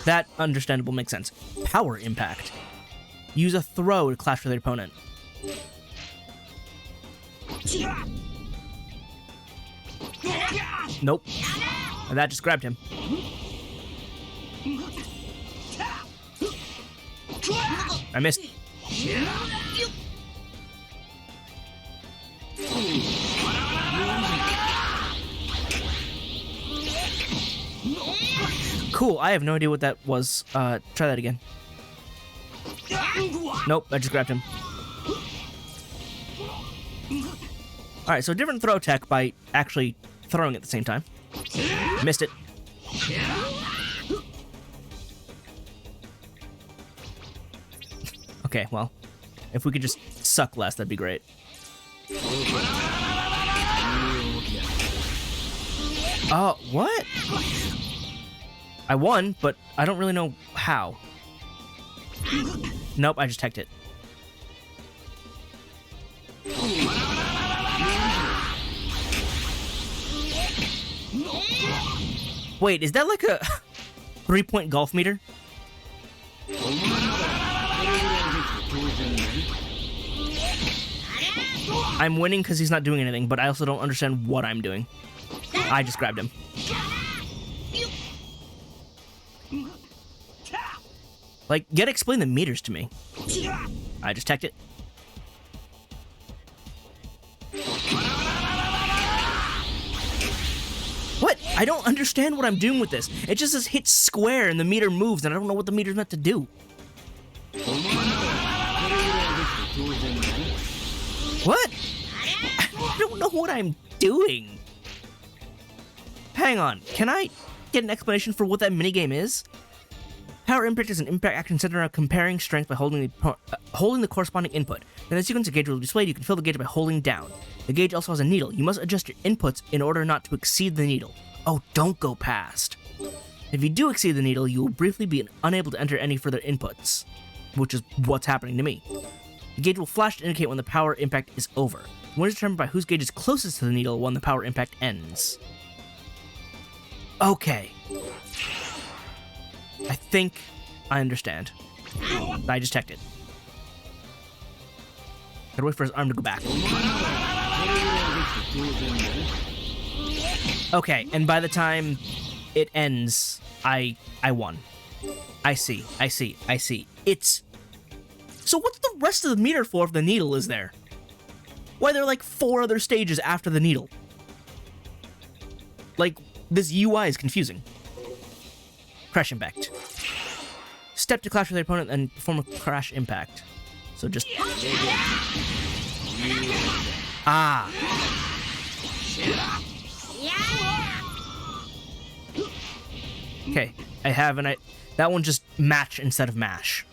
That, understandable, makes sense. Power impact. Use a throw to clash with your opponent. Nope. And that just grabbed him. I missed. Cool, I have no idea what that was. Try that again. Nope, I just grabbed him. Alright, so different throw tech by actually throwing at the same time. Missed it. Okay, well, if we could just suck less, that'd be great. Oh, what? I won, but I don't really know how. Nope, I just teched it. Wait, is that like a 3-point golf meter? I'm winning because he's not doing anything, but I also don't understand what I'm doing. I just grabbed him. Like, explain the meters to me. I just teched it. What? I don't understand what I'm doing with this. It just says hit square and the meter moves, and I don't know what the meter's meant to do. What? I don't know what I'm doing. Hang on. Can I get an explanation for what that minigame is? Power impact is an impact action centered around comparing strength by holding the corresponding input. Then the sequence of gauge will be displayed. You can fill the gauge by holding down. The gauge also has a needle. You must adjust your inputs in order not to exceed the needle. Oh, don't go past. If you do exceed the needle, you will briefly be unable to enter any further inputs, which is what's happening to me. The gauge will flash to indicate when the power impact is over. One is determined by whose gauge is closest to the needle when the power impact ends. Okay. I think I understand. I just checked it. Gotta wait for his arm to go back. Okay, and by the time it ends, I won. I see. It's... So what's the rest of the meter for if the needle is there? Why, there are like 4 other stages after the needle. Like, this UI is confusing. Crash impact. Step to clash with your opponent and perform a crash impact. So just... Ah. Okay, I have, and that one just match instead of mash.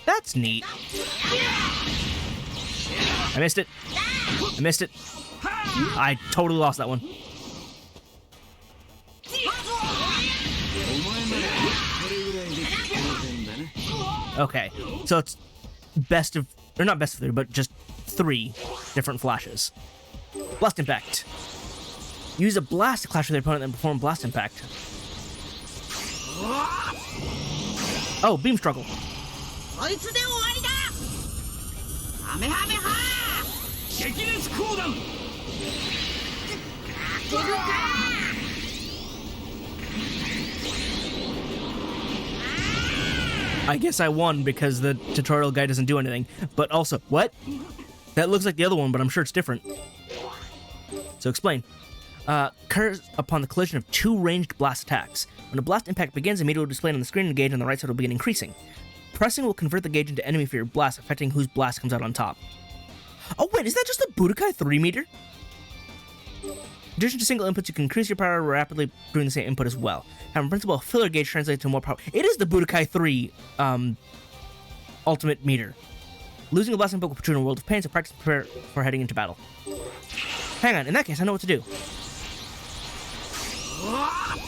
That's neat. I missed it. I totally lost that one. Okay, so it's not best of 3, but just 3 different flashes. Blast impact. Use a blast to clash with your opponent and perform blast impact. Oh, beam struggle. I guess I won because the tutorial guide doesn't do anything. But also, what? That looks like the other one, but I'm sure it's different. So explain. Occurs upon the collision of 2 ranged blast attacks. When a blast impact begins, a meter will display on the screen, and the gauge on the right side will begin increasing. Pressing will convert the gauge into enemy for your blast, affecting whose blast comes out on top. Oh wait, is that just a Budokai 3 meter? In addition to single inputs, you can increase your power rapidly during the same input as well. However, in principle, a filler gauge translates to more power. It is the Budokai 3 ultimate meter. Losing a blessing book will put you in a world of pain, so practice and prepare for heading into battle. Hang on, in that case, I know what to do.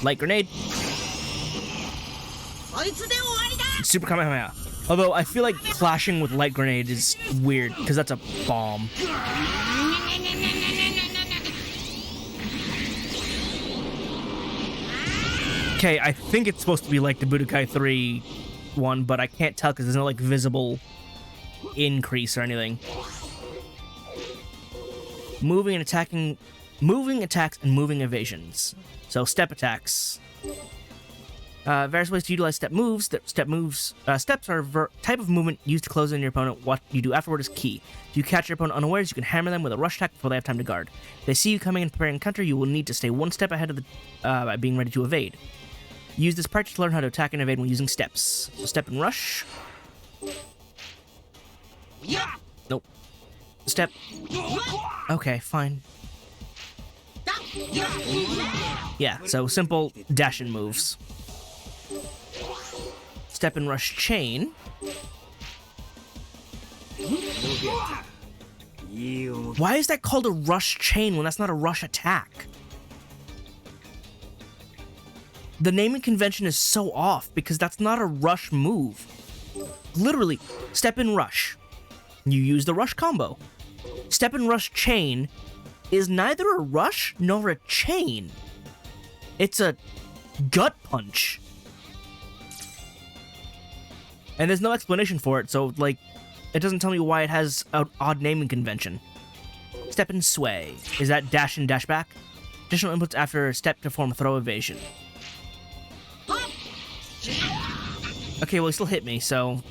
Light grenade. こいつで終わりだ Super Kamehameha. Although, I feel like clashing with light grenade is weird, because that's a bomb. Okay, I think it's supposed to be like the Budokai 3 one, but I can't tell because there's no, like, visible increase or anything. Moving attacks and moving evasions. So step attacks. Various ways to utilize step moves. Steps are type of movement used to close in your opponent. What you do afterward is key. If you catch your opponent unawares, you can hammer them with a rush attack before they have time to guard. If they see you coming and preparing counter, you will need to stay one step ahead of the by being ready to evade. Use this practice to learn how to attack and evade when using steps. So step and rush. Nope. Step. Okay, fine. Yeah, so simple dash-in moves. Step and rush chain. Why is that called a rush chain when that's not a rush attack? The naming convention is so off because that's not a rush move. Literally, step and rush. You use the rush combo. Step and rush chain is neither a rush nor a chain. It's a gut punch. And there's no explanation for it, so, like, it doesn't tell me why it has an odd naming convention. Step and sway. Is that dash and dash back? Additional inputs after step to form throw evasion. Okay, well, he still hit me, so...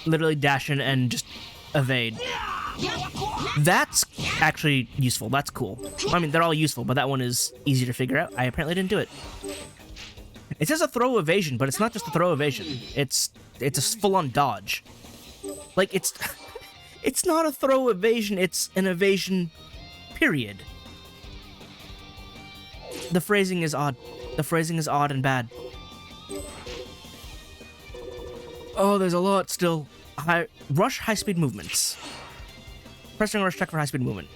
Literally dash in and just evade. That's actually useful. That's cool. I mean, they're all useful, but that one is easy to figure out. I apparently didn't do it. It says a throw evasion, but it's not just a throw evasion. It's a full-on dodge. Like, it's not a throw evasion, it's an evasion, period. The phrasing is odd. The phrasing is odd and bad. Oh, there's a lot still. Rush high-speed movements. Pressing rush check for high-speed movement.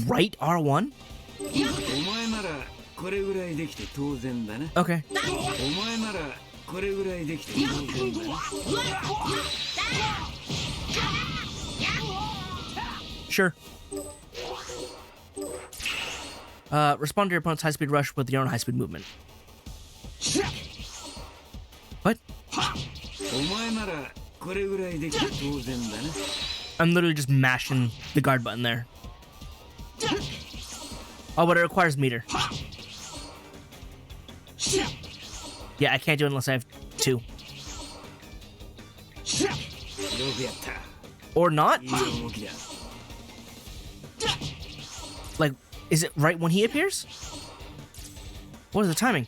Right R1? Okay. Sure. Respond to your opponent's high-speed rush with your own high-speed movement. What? I'm literally just mashing the guard button there. Oh, but it requires meter. Yeah, I can't do it unless I have 2. Or not? Like, is it right when he appears? What is the timing?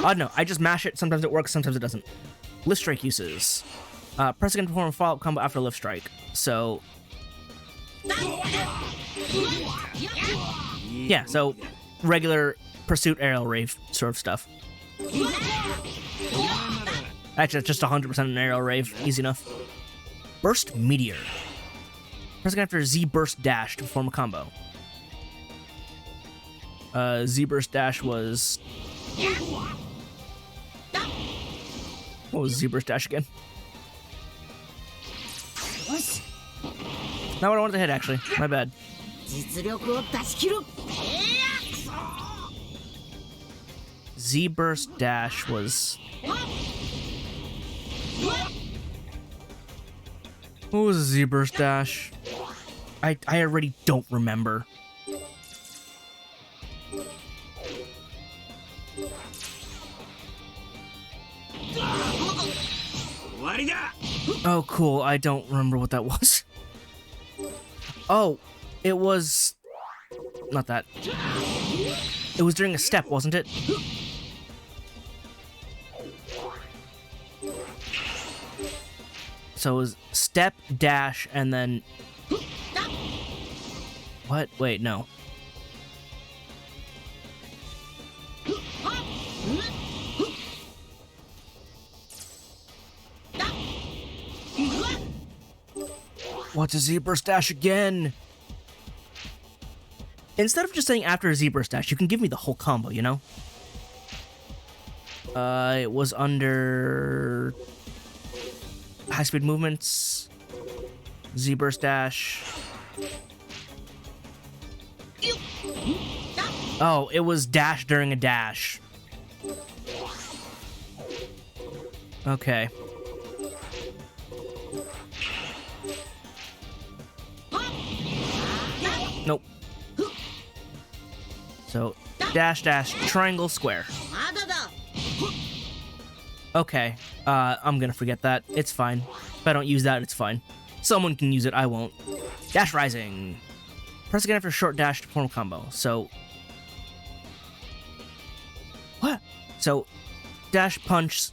Oh, no, I just mash it. Sometimes it works, sometimes it doesn't. Lift strike uses. Press again to perform a follow-up combo after lift strike. So... yeah, so regular pursuit aerial rave sort of stuff. Actually, it's just 100% an aerial rave. Easy enough. Burst Meteor. Press again after Z Burst Dash to perform a combo. Z Burst Dash was... what was Z Burst Dash again? Not what I wanted to hit, actually. My bad. Z Burst Dash was... what was Z Burst Dash? I already don't remember. Oh, cool. I don't remember what that was. Oh, it was... not that. It was during a step, wasn't it? So it was step, dash, and then... What? Wait, no. What's a Z-burst dash again? Instead of just saying after a Z-burst dash, you can give me the whole combo, you know? It was under... high-speed movements, Z-burst dash. Oh, it was dash during a dash. Okay. Nope. So, dash, dash, triangle, square. Okay, I'm gonna forget that. It's fine. If I don't use that, it's fine. Someone can use it, I won't. Dash rising. Press again after short dash to form a combo. So... What? So, dash punch...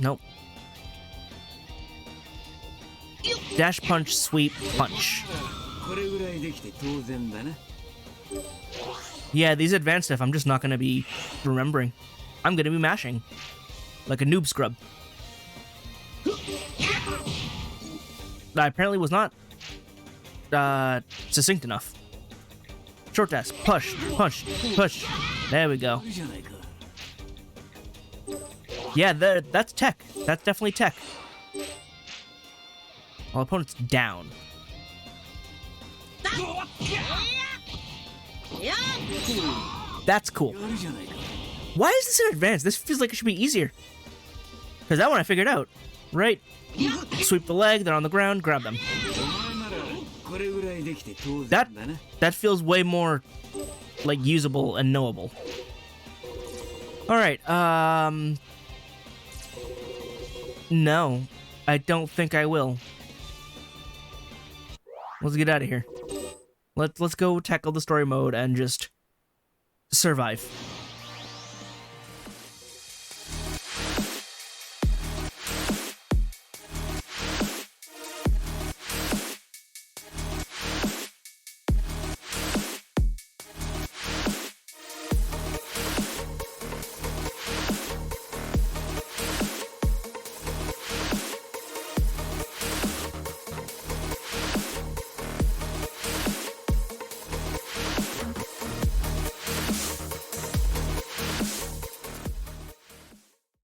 Nope. Dash punch, sweep, punch. Yeah, these advanced stuff I'm just not gonna be remembering. I'm gonna be mashing. Like a noob scrub. I apparently was not succinct enough. Short dash, push, punch, push. There we go. Yeah, that's tech. That's definitely tech. While opponent's down. That's cool. Why is this in advance? This feels like it should be easier. Because that one I figured out. Right? Sweep the leg, they're on the ground, grab them. That feels way more, like, usable and knowable. Alright, no. I don't think I will. Let's get out of here. Let's go tackle the story mode and just survive.